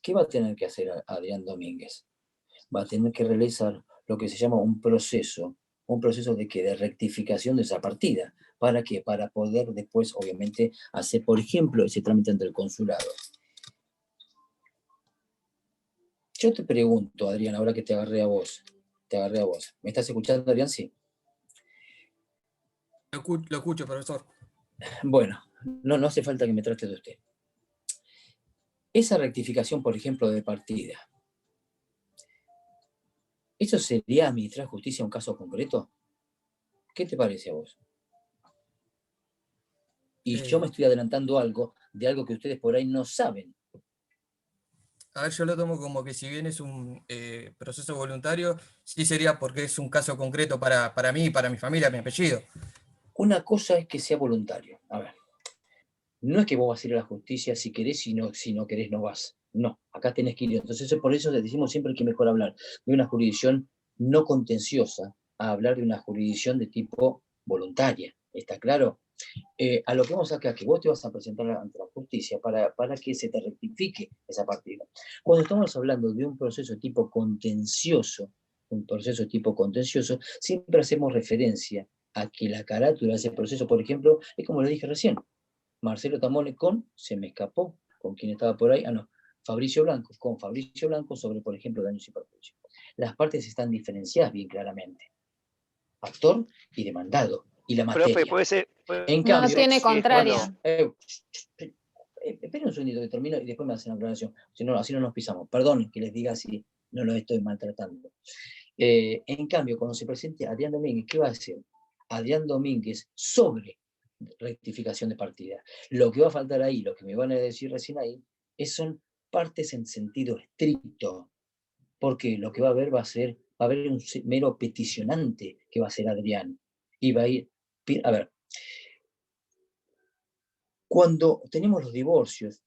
¿Qué va a tener que hacer Adrián Domínguez? Va a tener que realizar lo que se llama un proceso de rectificación de esa partida. ¿Para qué? Para poder después, obviamente, hacer, por ejemplo, ese trámite ante el consulado. Yo te pregunto, Adrián, ahora que te agarré a vos. ¿Me estás escuchando, Adrián? Sí. Lo escucho, profesor. Bueno, no hace falta que me trates de usted. Esa rectificación, por ejemplo, de partida, ¿eso sería administrar justicia a un caso concreto? ¿Qué te parece a vos? Y yo me estoy adelantando de algo que ustedes por ahí no saben. A ver, yo lo tomo como que si bien es un proceso voluntario, sí sería porque es un caso concreto para mí, para mi familia, mi apellido. Una cosa es que sea voluntario. A ver, No es que vos vas a ir a la justicia si querés, si no querés no vas. No, acá tenés que ir. Entonces por eso les decimos siempre que es mejor hablar de una jurisdicción no contenciosa a hablar de una jurisdicción de tipo voluntaria. ¿Está claro? A lo que vamos acá, que vos te vas a presentar ante la justicia para que se te rectifique esa partida. Cuando estamos hablando de un proceso de tipo contencioso, siempre hacemos referencia a que la carátula de ese proceso, por ejemplo, es como le dije recién, Marcelo Tamone se me escapó, con quien estaba por ahí, Fabricio Blanco, con Fabricio Blanco sobre, por ejemplo, daños y perjuicios. Las partes están diferenciadas bien claramente. Actor y demandado. Y la materia. Profe, puede ser. En cambio, no tiene contraria. Esperen un segundito que termino y después me hacen la aclaración. Si no, así no nos pisamos. Perdón que les diga si no los estoy maltratando. En cambio, cuando se presente Adrián Domínguez, ¿qué va a hacer? Adrián Domínguez sobre rectificación de partida. Lo que va a faltar ahí, lo que me van a decir recién ahí, son partes en sentido estricto. Porque lo que va a haber un mero peticionante que va a ser Adrián. Y va a ir. A ver, cuando tenemos los divorcios,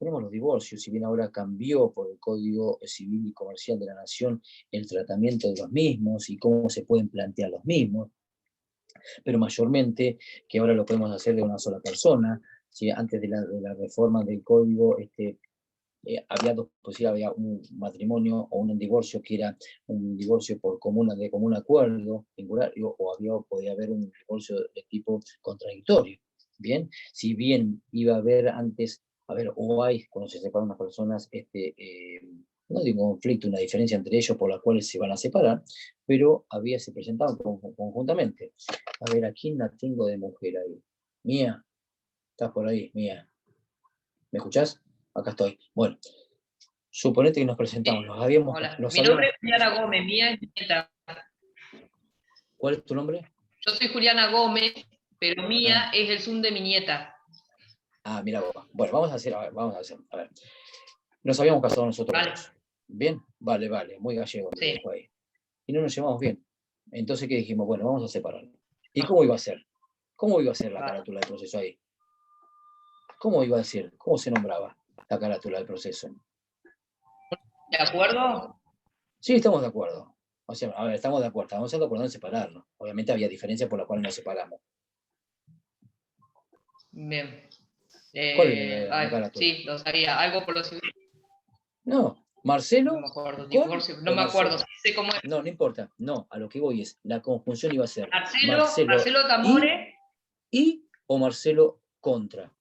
si bien ahora cambió por el Código Civil y Comercial de la Nación el tratamiento de los mismos y cómo se pueden plantear los mismos, pero mayormente que ahora lo podemos hacer de una sola persona. ¿Sí? Antes de la reforma del Código, había dos posibilidades, había un matrimonio o un divorcio que era un divorcio de común acuerdo, singular, podía haber un divorcio de tipo contradictorio. Bien, si bien iba a haber antes, o hay, cuando se separan unas personas, no digo conflicto, una diferencia entre ellos por la cual se van a separar, pero se presentaban conjuntamente. A ver, ¿a quién la tengo de mujer ahí? Mía, estás por ahí, Mía. ¿Me escuchás? Acá estoy. Bueno, suponete que nos presentamos. Hola, mi nombre es Juliana Gómez, Mía es mi nieta. ¿Cuál es tu nombre? Yo soy Juliana Gómez, pero Mía es el Zoom de mi nieta. Ah, mira vos. Bueno, vamos a hacer. A ver. Nos habíamos casado nosotros dos. ¿Bien? Vale, muy gallego. Sí. Ahí. Y no nos llevamos bien. Entonces, ¿qué dijimos? Bueno, vamos a separarnos. ¿Y cómo iba a ser? ¿Cómo iba a ser la carátula del proceso ahí? ¿Cómo iba a ser? ¿Cómo se nombraba la carátula del proceso? ¿De acuerdo? Sí, estamos de acuerdo. O sea, a ver, estamos de acuerdo. Estamos de acuerdo en separarnos. Obviamente había diferencias por las cuales nos separamos. Bien. ¿Cuál era la carátula? Sí, lo sabía. Algo por lo civil. No, Marcelo. No me acuerdo. Divorcio, no me acuerdo. Sé cómo es. No importa. No, a lo que voy es, la conjunción iba a ser Marcelo Tamore o Marcelo contra.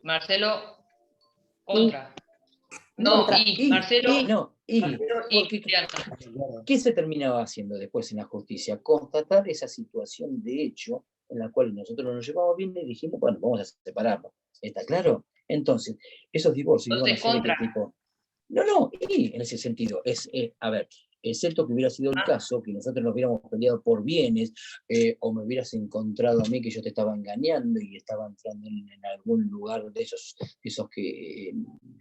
Marcelo contra. Marcelo. ¿Qué se terminaba haciendo después en la justicia? Constatar esa situación de hecho en la cual nosotros no nos llevamos bien y dijimos, bueno, vamos a separarnos. ¿Está claro? Entonces, esos divorcios iban a ser de qué tipo. No, y en ese sentido, a ver, excepto que hubiera sido el caso, que nosotros nos hubiéramos peleado por bienes, o me hubieras encontrado a mí que yo te estaba engañando y estaba entrando en algún lugar de esos que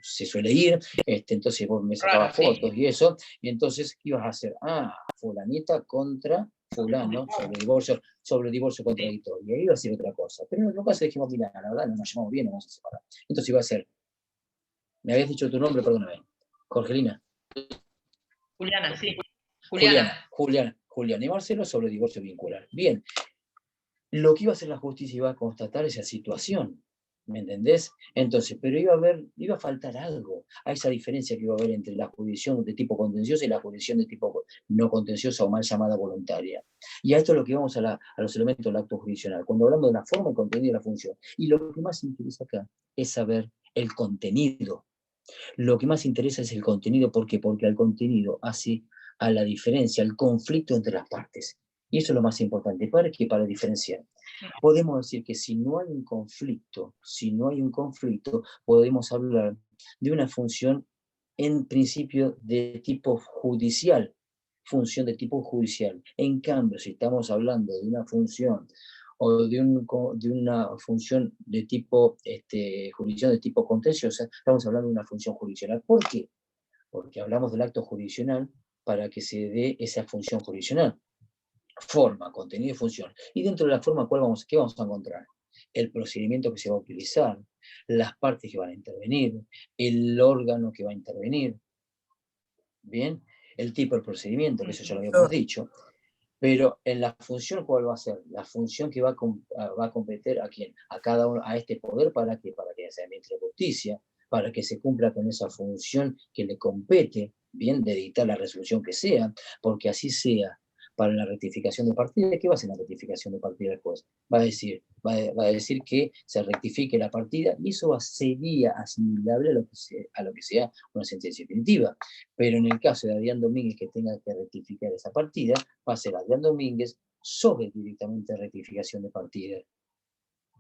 se suele ir, entonces vos me sacabas fotos y eso, y entonces ibas a hacer, fulanita contra fulano, sobre divorcio contradictorio, y ahí iba a ser otra cosa. Pero en otro caso dijimos, mira, la verdad no nos llevamos bien, vamos a separar. Entonces iba a ser, me habías dicho tu nombre, perdóname, Jorgelina. Juliana, sí. Juliana y Marcelo sobre divorcio vincular. Bien, lo que iba a hacer la justicia iba a constatar esa situación, ¿me entendés? Entonces, pero iba a faltar algo a esa diferencia que iba a haber entre la jurisdicción de tipo contenciosa y la jurisdicción de tipo no contenciosa o mal llamada voluntaria. Y a esto es lo que vamos a los elementos del acto jurisdiccional, cuando hablamos de la forma, el contenido y la función. Y lo que más interesa acá es saber el contenido. Lo que más interesa es el contenido. ¿Por qué? Porque el contenido hace a la diferencia, al conflicto entre las partes. Y eso es lo más importante. ¿Para qué? Para diferenciar. Podemos decir que si no hay un conflicto, podemos hablar de una función en principio de tipo judicial. Función de tipo judicial. En cambio, si estamos hablando de una función o de una función de tipo jurisdicción de tipo contenciosa, estamos hablando de una función jurisdiccional. ¿Por qué? Porque hablamos del acto jurisdiccional para que se dé esa función jurisdiccional. Forma, contenido y función. Y dentro de la forma, ¿qué vamos a encontrar? el procedimiento que se va a utilizar, las partes que van a intervenir, el órgano que va a intervenir, ¿bien? El tipo de procedimiento, que eso ya lo habíamos dicho, pero en la función, ¿cuál va a ser? La función que va a competir a quién, a cada uno, a este poder, ¿para qué? Para que se administre justicia, para que se cumpla con esa función que le compete, bien, de dictar la resolución que sea, porque así sea. Para la rectificación de partida, ¿qué va a hacer la rectificación de partida del juez? Va a decir que se rectifique la partida, y eso sería asimilable a lo que sea una sentencia definitiva. Pero en el caso de Adrián Domínguez, que tenga que rectificar esa partida, va a ser Adrián Domínguez sobre directamente rectificación de partida.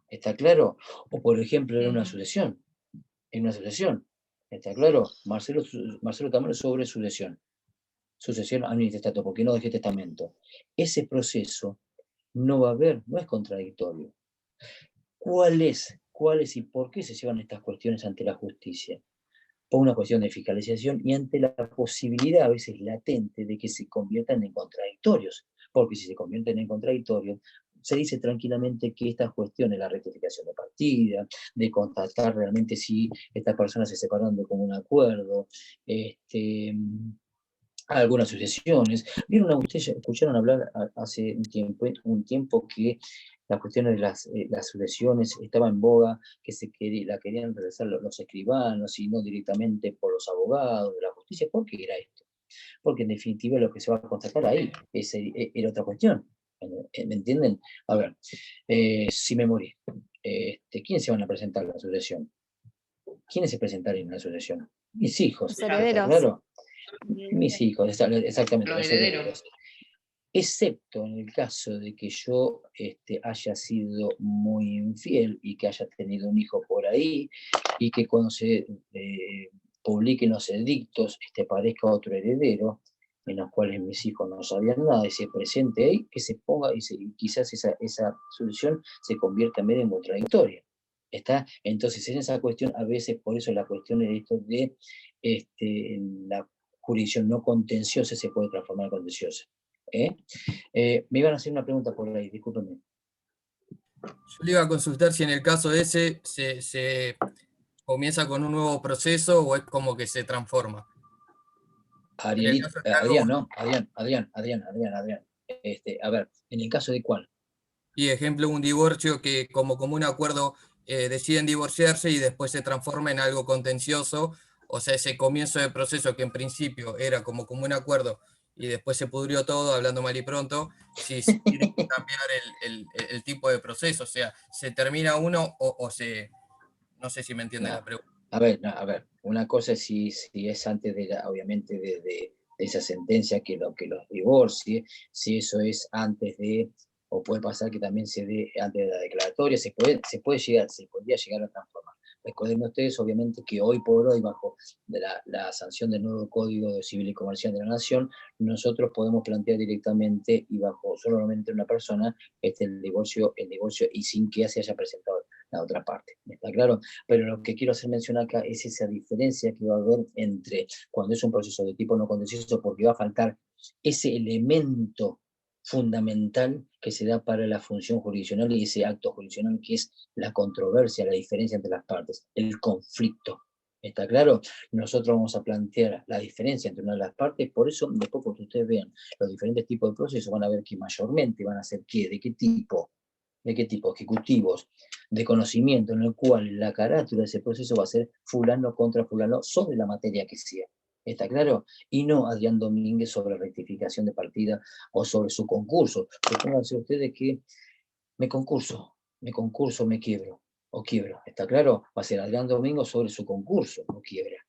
¿Está claro? O por ejemplo, en una sucesión. ¿Está claro? Marcelo Tamaro sobre sucesión administrativa, porque no dejé testamento. Ese proceso no es contradictorio. ¿Cuál es y por qué se llevan estas cuestiones ante la justicia? Por una cuestión de fiscalización y ante la posibilidad a veces latente de que se conviertan en contradictorios, porque si se convierten en contradictorios, se dice tranquilamente que estas cuestiones, la rectificación de partida, de constatar realmente si estas personas se separaron de común acuerdo, algunas sucesiones. Ustedes escucharon hablar hace un tiempo que las cuestiones de las sucesiones estaba en boga, que la querían realizar los escribanos y no directamente por los abogados de la justicia. ¿Por qué era esto? Porque en definitiva lo que se va a constatar ahí era otra cuestión. ¿Me entienden? A ver, si me morí, ¿quiénes se van a presentar en la sucesión? ¿Quiénes se presentaron en la sucesión? Mis hijos. Los herederos. Claro. Mis hijos, exactamente. Los herederos. Excepto en el caso de que yo haya sido muy infiel y que haya tenido un hijo por ahí, y que cuando se publiquen los edictos parezca otro heredero, en los cuales mis hijos no sabían nada, y se presente ahí, que se ponga, y quizás esa solución se convierta en medio en contradictoria. ¿Está? Entonces, en esa cuestión, a veces, por eso la cuestión de esto de la jurisdicción no contenciosa se puede transformar en contenciosa. Me iban a hacer una pregunta por ahí, discúlpenme. Yo le iba a consultar si en el caso ese se comienza con un nuevo proceso o es como que se transforma. Adrián. A ver, ¿en el caso de cuál? Y ejemplo, un divorcio que como un acuerdo deciden divorciarse y después se transforma en algo contencioso. O sea, ese comienzo de proceso que en principio era como un acuerdo y después se pudrió todo, hablando mal y pronto, si se tiene que cambiar el tipo de proceso. O sea, ¿se termina uno o se...? No sé si me entienden la pregunta. A ver, una cosa es si es antes obviamente de esa sentencia que los divorcie, si eso es antes de, o puede pasar que también se dé antes de la declaratoria, se podría llegar a transformar. Recuerden ustedes, obviamente, que hoy por hoy, bajo la sanción del nuevo Código Civil y Comercial de la Nación, nosotros podemos plantear directamente y bajo solamente una persona el divorcio y sin que se haya presentado la otra parte. ¿Está claro? Pero lo que quiero hacer mención acá es esa diferencia que va a haber entre cuando es un proceso de tipo no contencioso, porque va a faltar ese elemento fundamental que se da para la función jurisdiccional y ese acto jurisdiccional que es la controversia, la diferencia entre las partes, el conflicto. ¿Está claro? Nosotros vamos a plantear la diferencia entre una de las partes, por eso después cuando ustedes vean los diferentes tipos de procesos van a ver que mayormente van a ser de qué tipo ejecutivos, de conocimiento, en el cual la carátula de ese proceso va a ser fulano contra fulano sobre la materia que sea. ¿Está claro? Y no Adrián Domínguez sobre rectificación de partida o sobre su concurso. Pónganse ustedes que me concurso, me quiebro o quiebro. ¿Está claro? Va a ser Adrián Domínguez sobre su concurso o quiebra.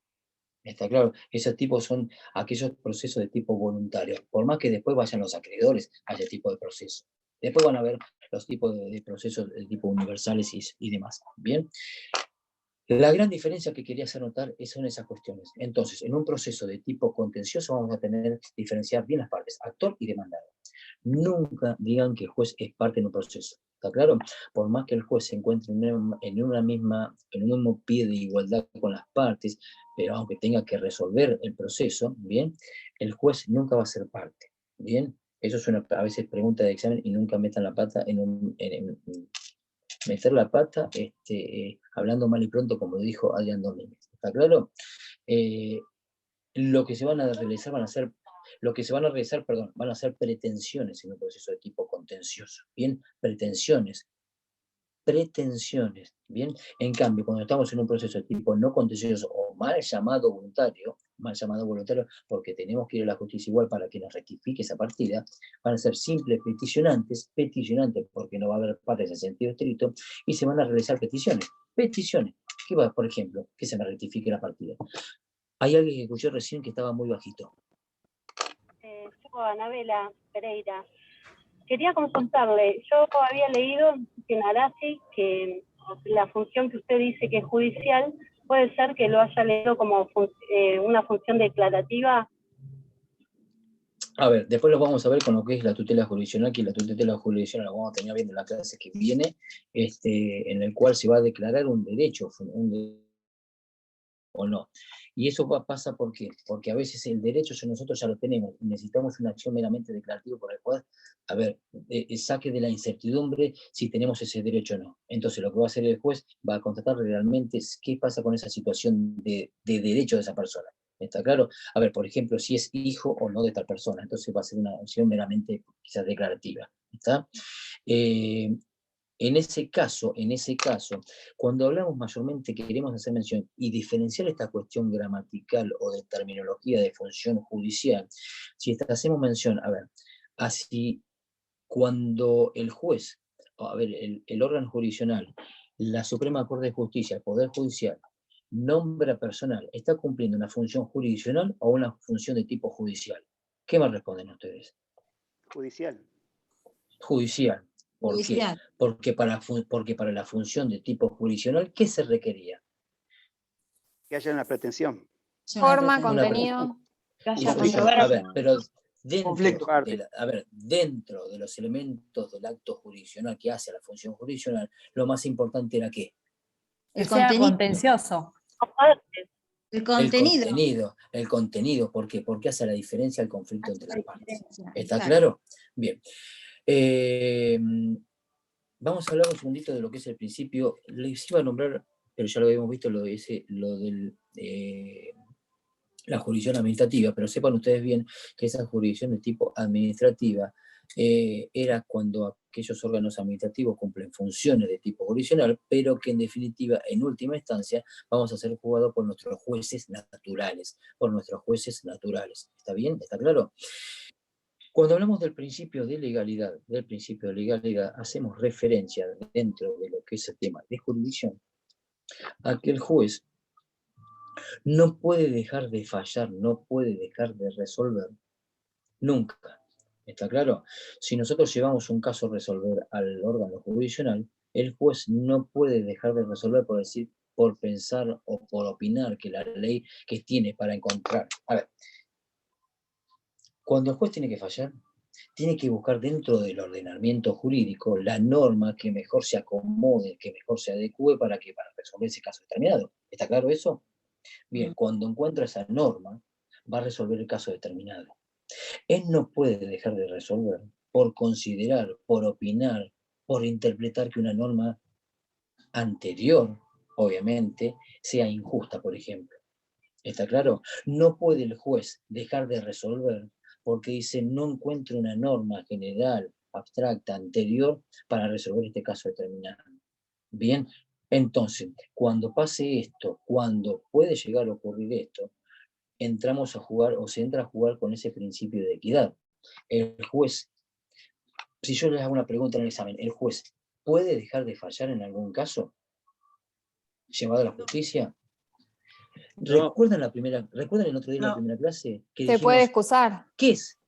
¿Está claro? Esos tipos son aquellos procesos de tipo voluntario. Por más que después vayan los acreedores a ese tipo de proceso. Después van a ver los tipos de procesos de tipo universales y demás. Bien. La gran diferencia que quería hacer notar son esas cuestiones. Entonces, en un proceso de tipo contencioso vamos a tener que diferenciar bien las partes, actor y demandado. Nunca digan que el juez es parte en un proceso. ¿Está claro? Por más que el juez se encuentre en un mismo pie de igualdad con las partes, pero aunque tenga que resolver el proceso, ¿bien? El juez nunca va a ser parte. ¿Bien? Eso es a veces pregunta de examen y nunca metan la pata meter la pata hablando mal y pronto, como dijo Adrián Domínguez. ¿Está claro? Lo que se van a realizar van a ser pretensiones en un proceso de tipo contencioso. Bien, pretensiones, bien. En cambio, cuando estamos en un proceso de tipo no contencioso o mal llamado voluntario, porque tenemos que ir a la justicia igual para que nos rectifique esa partida, van a ser simples peticionantes porque no va a haber partes en sentido estricto, y se van a realizar peticiones. ¿Qué va, por ejemplo? Que se me rectifique la partida. Hay alguien que escuchó recién que estaba muy bajito. Yo, Anabela Pereira. Quería consultarle, yo había leído en Arasi que la función que usted dice que es judicial, puede ser que lo haya leído como una función declarativa. A ver, después lo vamos a ver con lo que es la tutela jurisdiccional, que la tutela jurisdiccional la vamos a tener viendo en la clase que viene, en el cual se va a declarar un derecho, o no. Y eso pasa ¿por qué? Porque a veces el derecho nosotros ya lo tenemos y necesitamos una acción meramente declarativa por el cual, saque de la incertidumbre si tenemos ese derecho o no. Entonces lo que va a hacer el juez va a constatar realmente qué pasa con esa situación de derecho de esa persona. ¿Está claro? A ver, por ejemplo, si es hijo o no de tal persona, entonces va a ser una acción meramente quizás declarativa. ¿Está? En ese caso, cuando hablamos mayormente queremos hacer mención y diferenciar esta cuestión gramatical o de terminología de función judicial, si hacemos mención, así cuando el juez, el órgano jurisdiccional, la Suprema Corte de Justicia, el Poder Judicial, nombra personal, ¿está cumpliendo una función jurisdiccional o una función de tipo judicial? ¿Qué me responden ustedes? Judicial. Judicial. ¿Por qué? Porque para la función de tipo jurisdiccional, ¿qué se requería? Que haya una pretensión. Forma, contenido. Pero dentro de los elementos del acto jurisdiccional que hace la función jurisdiccional, lo más importante era ¿qué? El contencioso. El contenido, ¿por qué? Porque hace la diferencia al conflicto entre las partes. ¿Está claro? Bien. Vamos a hablar un segundito de lo que es el principio. Les iba a nombrar, pero ya lo habíamos visto, lo de la jurisdicción administrativa, pero sepan ustedes bien que esa jurisdicción de tipo administrativa era cuando aquellos órganos administrativos cumplen funciones de tipo jurisdiccional, pero que en definitiva, en última instancia, vamos a ser juzgados por nuestros jueces naturales. ¿Está bien? ¿Está claro? Cuando hablamos del principio de legalidad, hacemos referencia dentro de lo que es el tema de jurisdicción, a que el juez no puede dejar de fallar, no puede dejar de resolver, nunca. ¿Está claro? Si nosotros llevamos un caso a resolver al órgano jurisdiccional, el juez no puede dejar de resolver por pensar o por opinar que la ley que tiene para encontrar. Cuando el juez tiene que fallar, tiene que buscar dentro del ordenamiento jurídico la norma que mejor se acomode, que mejor se adecue para resolver ese caso determinado. ¿Está claro eso? Bien, cuando encuentra esa norma, va a resolver el caso determinado. Él no puede dejar de resolver por considerar, por opinar, por interpretar que una norma anterior, obviamente, sea injusta, por ejemplo. ¿Está claro? No puede el juez dejar de resolver porque dice no encuentro una norma general, abstracta, anterior para resolver este caso determinado. Bien, entonces, cuando pase esto, cuando puede llegar a ocurrir esto, entramos a jugar o se entra a jugar con ese principio de equidad. El juez, si yo les hago una pregunta en el examen, ¿el juez puede dejar de fallar en algún caso llevado a la justicia? ¿Recuerdan el otro día en la primera clase? Que se puede excusar. ¿Qué es?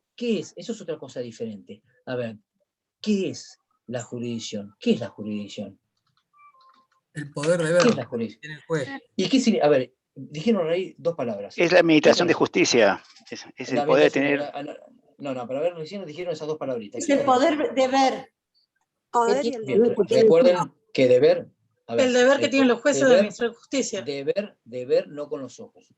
Eso es otra cosa diferente. A ver, ¿qué es la jurisdicción? ¿Qué es la jurisdicción? El poder de ver. ¿Qué es la jurisdicción? Tiene el juez. ¿Y qué significa? A ver, dijeron ahí dos palabras. Es la administración de justicia. Es el poder de tener... No, pero a ver, recién nos dijeron esas dos palabritas. Es el poder de ver. Recuerden que deber... El deber que tienen los jueces de administrar justicia. Deber no con los ojos.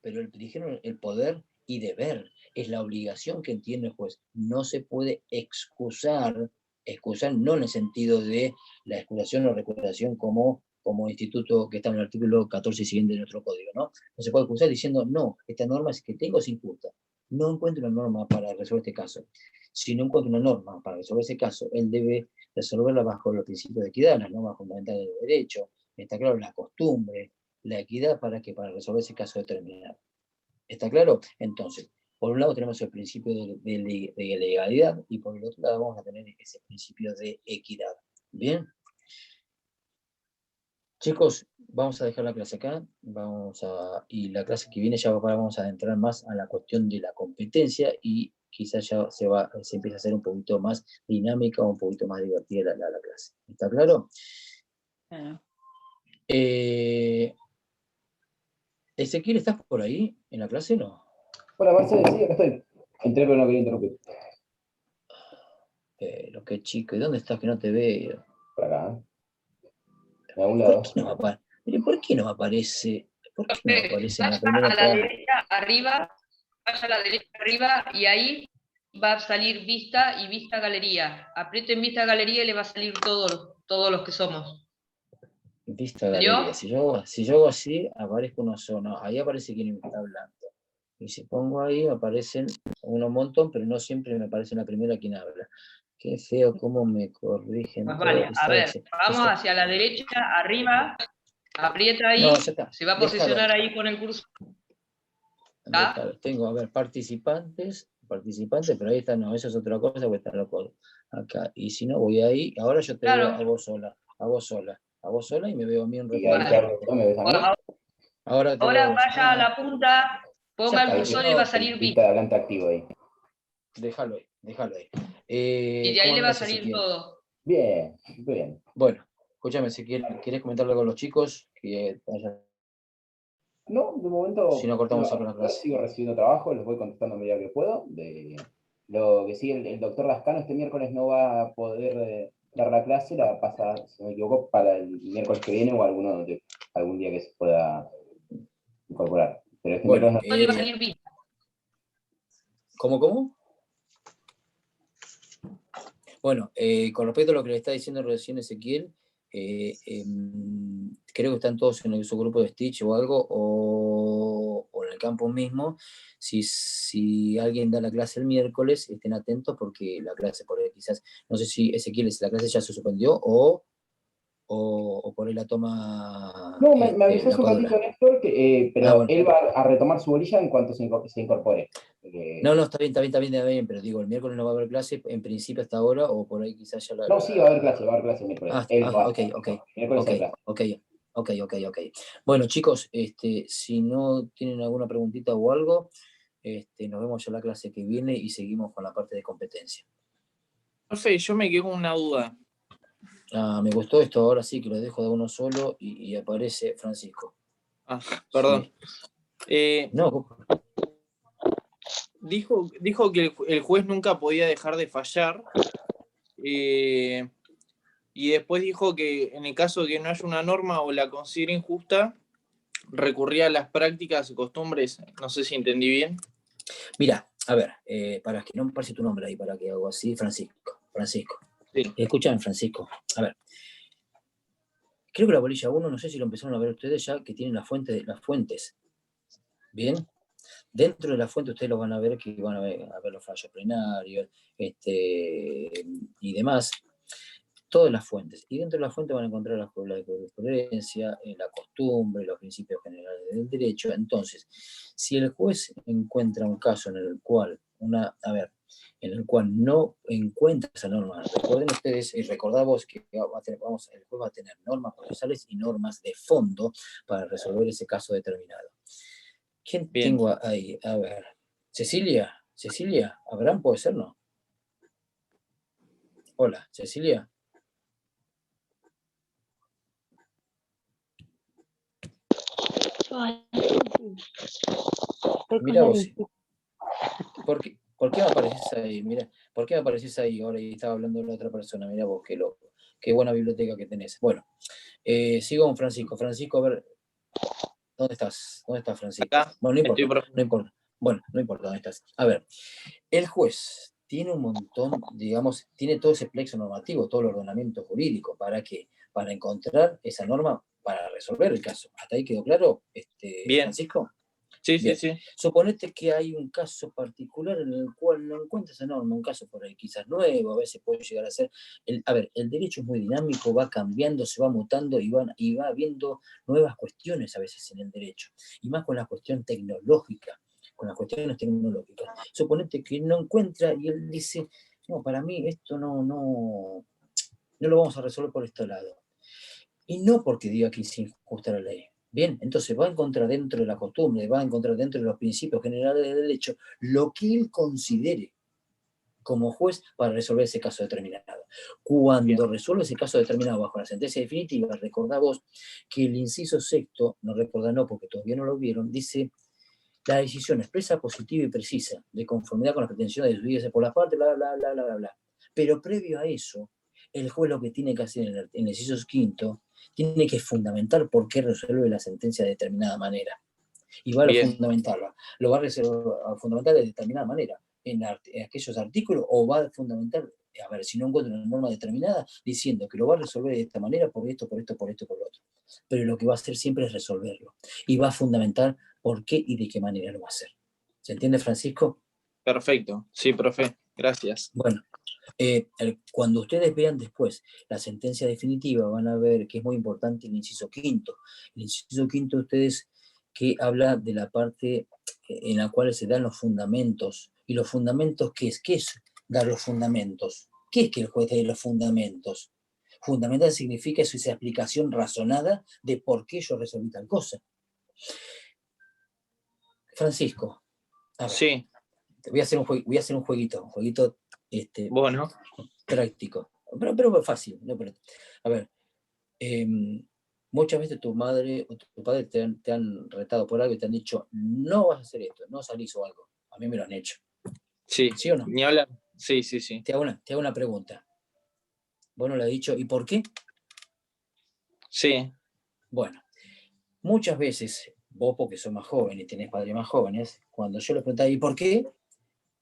Pero dijeron el poder y deber. Es la obligación que entiende el juez. No se puede excusar excusan, no en el sentido de la excusación o recuperación como instituto que está en el artículo 14 y siguiente de nuestro código, ¿no? No se puede excusar diciendo, no, esta norma es que tengo es injusta. No encuentro una norma para resolver este caso. Si no encuentro una norma para resolver ese caso, él debe resolverla bajo los principios de equidad, las normas fundamentales del derecho, está claro, la costumbre, la equidad para resolver ese caso determinado. ¿Está claro? Entonces, por un lado tenemos el principio de legalidad y por el otro lado vamos a tener ese principio de equidad. ¿Bien? Chicos, vamos a dejar la clase acá, y la clase que viene ya vamos a adentrar más a la cuestión de la competencia y quizás ya se empieza a hacer un poquito más dinámica o un poquito más divertida la clase. ¿Está claro? Ezequiel, ¿estás por ahí en la clase o no? Hola, Marcelo, sí, acá estoy. Entré, pero no quería interrumpir. Pero qué chico, ¿y dónde estás que no te veo? Por acá. De algún lado. ¿Por qué no aparece? ¿Por qué no aparece en la Vaya primera a la página? derecha arriba, vaya a la derecha arriba y ahí va a salir vista y vista galería. Apriete en vista galería y le va a salir todos los que somos. Vista galería. Si yo hago así, aparezco uno solo. Ahí aparece quien me está hablando. Y si pongo ahí, aparecen un montón, pero no siempre me aparece la primera quien habla. Qué feo cómo me corrigen. Pues vale, a ver, vamos hacia la derecha, arriba, aprieta ahí, No, ya está. se va a posicionar ahí con el cursor. Tengo, a ver, participantes, pero ahí está, no, eso es otra cosa, voy a estar acá. Y si no, voy ahí, ahora yo te veo a vos sola y me veo a mí en reflejo. Ahora vaya a la punta, ponga el cursor y le va a salir vista de adelante activo ahí. Déjalo ahí. Y de ahí le va a salir todo. Bien. Bueno, escúchame, si querés comentar algo con los chicos, No, de momento. Si no cortamos la clase. Sigo recibiendo trabajo, los voy contestando a medida que puedo. Lo que sí, el doctor Lascano este miércoles no va a poder dar la clase, la pasa, si no me equivoco, para el miércoles que viene o algún día que se pueda incorporar. Pero este miércoles no le va a salir vista. ¿Cómo? Bueno, con respecto a lo que le está diciendo recién Ezequiel, creo que están todos en su grupo de Stitch o algo, o en el campus mismo. Si alguien da la clase el miércoles, estén atentos porque la clase por ahí quizás, no sé si Ezequiel, si la clase ya se suspendió o por ahí la toma. No, me avisó hace un ratito Néstor, pero bueno, él va a retomar su bolilla en cuanto se incorpore. No, está bien, pero digo, el miércoles no va a haber clase, en principio hasta ahora, o por ahí quizás ya la... No, sí, va a haber clase el miércoles. Ok. Bueno, chicos, si no tienen alguna preguntita o algo, nos vemos ya en la clase que viene y seguimos con la parte de competencia. No sé, yo me quedo con una duda. Me gustó esto, ahora sí que lo dejo de uno solo y aparece Francisco. Perdón. Sí. No. Dijo que el juez nunca podía dejar de fallar, y después dijo que en el caso de que no haya una norma o la considere injusta, recurría a las prácticas y costumbres. No sé si entendí bien. Mira, a ver, para que no me aparece tu nombre ahí, para que hago así, Francisco. Sí. Escuchan, Francisco. A ver, creo que la bolilla 1, no sé si lo empezaron a ver ustedes ya, que tienen las fuentes. ¿Bien? Dentro de la fuente ustedes lo van a ver, que van a ver los fallos plenarios y demás. Todas las fuentes. Y dentro de la fuente van a encontrar la jurisprudencia, la costumbre, los principios generales del derecho. Entonces, si el juez encuentra un caso en el cual no encuentra esa norma, recuerden ustedes y recordamos que el juez va a tener normas procesales y normas de fondo para resolver ese caso determinado. ¿Quién tengo ahí? A ver, Cecilia, ¿Abraham puede ser, no? Hola, Cecilia. Mira vos. ¿Por qué me apareces ahí? Mira, ¿por qué me apareces ahí ahora y estaba hablando de la otra persona? Mira vos, qué loco. Qué buena biblioteca que tenés. Bueno, sigo con Francisco. Francisco, a ver, ¿dónde estás? ¿Dónde estás, Francisco? Acá. Bueno, no importa. Bueno, no importa dónde estás. A ver, el juez tiene un montón, digamos, tiene todo ese plexo normativo, todo el ordenamiento jurídico. ¿Para qué? Para encontrar esa norma para resolver el caso. ¿Hasta ahí quedó claro, Bien. Francisco? Sí, Bien. sí, sí. Suponete que hay un caso particular en el cual no encuentras esa norma, un caso por ahí quizás nuevo, a veces puede llegar a ser... el derecho es muy dinámico, va cambiando, se va mutando y va habiendo nuevas cuestiones a veces en el derecho, y más con la cuestión tecnológica, con las cuestiones tecnológicas. Suponete que no encuentra y él dice, no, para mí esto no lo vamos a resolver por este lado. Y no porque diga que es injusta la ley. Bien, entonces va a encontrar dentro de la costumbre, va a encontrar dentro de los principios generales del derecho lo que él considere como juez para resolver ese caso determinado. Cuando resuelve ese caso determinado bajo la sentencia definitiva, recordá vos que el inciso sexto, no recordá no porque todavía no lo vieron, dice: la decisión expresa, positiva y precisa, de conformidad con las pretensiones de subirse por las partes, bla, bla, bla, bla, bla, bla. Pero previo a eso, el juez lo que tiene que hacer en el inciso quinto, tiene que fundamentar por qué resuelve la sentencia de determinada manera. Y va a fundamentarla. Lo va a fundamentar de determinada manera en aquellos artículos, o va a fundamentar, a ver, si no encuentra una norma determinada, diciendo que lo va a resolver de esta manera, por esto, por esto, por esto, por lo otro. Pero lo que va a hacer siempre es resolverlo. Y va a fundamentar por qué y de qué manera lo va a hacer. ¿Se entiende, Francisco? Perfecto. Sí, profe. Gracias. Bueno, cuando ustedes vean después la sentencia definitiva, van a ver que es muy importante el inciso quinto. El inciso quinto, ustedes, que habla de la parte en la cual se dan los fundamentos. ¿Y los fundamentos qué es? ¿Qué es dar los fundamentos? ¿Qué es que el juez dé los fundamentos? Fundamental significa eso, esa explicación razonada de por qué yo resolví tal cosa. Francisco, a ver, sí. Voy a hacer un jueguito bueno, práctico, pero fácil. ¿No? Pero, a ver, muchas veces tu madre o tu padre te han retado por algo y te han dicho, no vas a hacer esto, no salís o algo. A mí me lo han hecho. Sí. ¿Sí o no? Ni hablar. Sí, sí, sí. Te hago una pregunta. Vos no le has dicho, ¿y por qué? Sí. Bueno, muchas veces, vos porque sos más joven y tenés padres más jóvenes, cuando yo le preguntaba, ¿y por qué?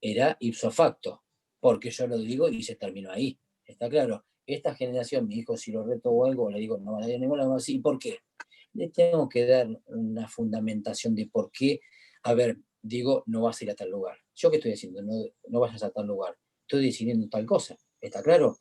Era ipso facto, porque yo lo digo y se terminó ahí. ¿Está claro? Esta generación, mi hijo, si lo reto o algo, le digo, no va a dar ninguna más, ¿y por qué? Le tengo que dar una fundamentación de por qué. A ver, digo, no vas a ir a tal lugar. ¿Yo qué estoy haciendo? No vayas a tal lugar. Estoy decidiendo tal cosa. ¿Está claro?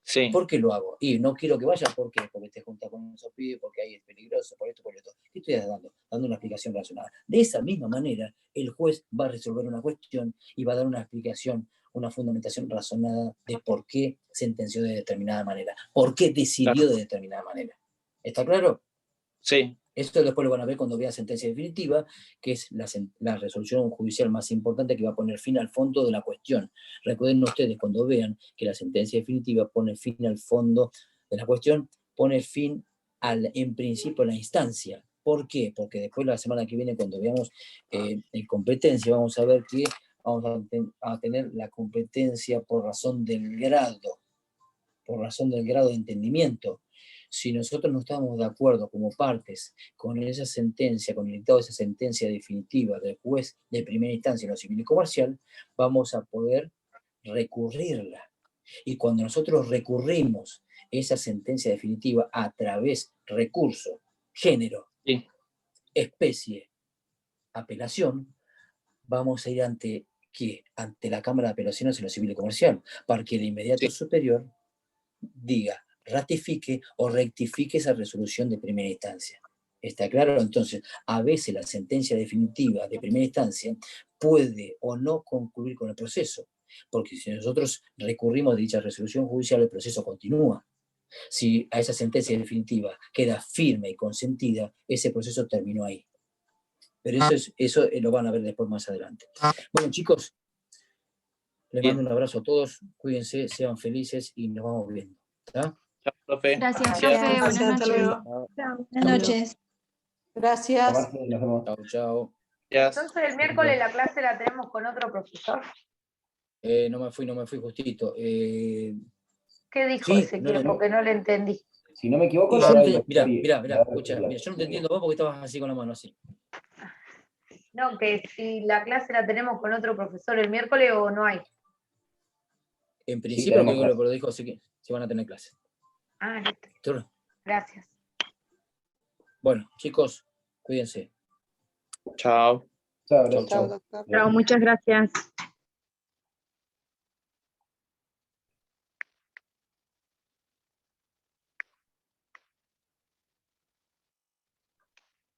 Sí. ¿Por qué lo hago? Y no quiero que vayas, ¿por qué? Porque te juntas con esos pibes, porque ahí es peligroso, por esto, por esto. ¿Qué estoy dando? Dando una explicación razonada. De esa misma manera, el juez va a resolver una cuestión y va a dar una explicación, una fundamentación razonada de por qué sentenció de determinada manera, por qué decidió de determinada manera. ¿Está claro? Sí. Esto después lo van a ver cuando vean sentencia definitiva, que es la resolución judicial más importante que va a poner fin al fondo de la cuestión. Recuerden ustedes, cuando vean que la sentencia definitiva pone fin al fondo de la cuestión, pone fin en principio a la instancia. ¿Por qué? Porque después la semana que viene, cuando veamos competencia, vamos a ver que vamos a tener la competencia por razón del grado de entendimiento. Si nosotros no estamos de acuerdo como partes con esa sentencia, con el dictado de esa sentencia definitiva del juez de primera instancia en lo civil y comercial, vamos a poder recurrirla. Y cuando nosotros recurrimos esa sentencia definitiva a través recurso, género, especie, apelación, vamos a ir ante la Cámara de Apelaciones en lo civil y comercial, para que el inmediato superior diga, ratifique o rectifique esa resolución de primera instancia. ¿Está claro? Entonces, a veces la sentencia definitiva de primera instancia puede o no concluir con el proceso, porque si nosotros recurrimos a dicha resolución judicial, el proceso continúa. Si a esa sentencia definitiva queda firme y consentida, ese proceso terminó ahí. Pero eso lo van a ver después más adelante. Bueno, chicos, les mando un abrazo a todos, cuídense, sean felices y nos vamos viendo. ¿Está? Chao, profe. Gracias, profe. Buenas noches. Buenas noches. Gracias. Chao, chao. Entonces el miércoles la clase la tenemos con otro profesor. No me fui justito. ¿Qué dijo Ezequiel? Porque no le entendí. Si no me equivoco, Mira, escucha, yo no te entiendo vos porque estabas así con la mano así. No, que si la clase la tenemos con otro profesor el miércoles o no hay. En principio, tenemos lo dijo, así que sí van a tener clase. Listo. Gracias. Bueno, chicos, cuídense. Chao. Chao, doctor. Chao, muchas gracias.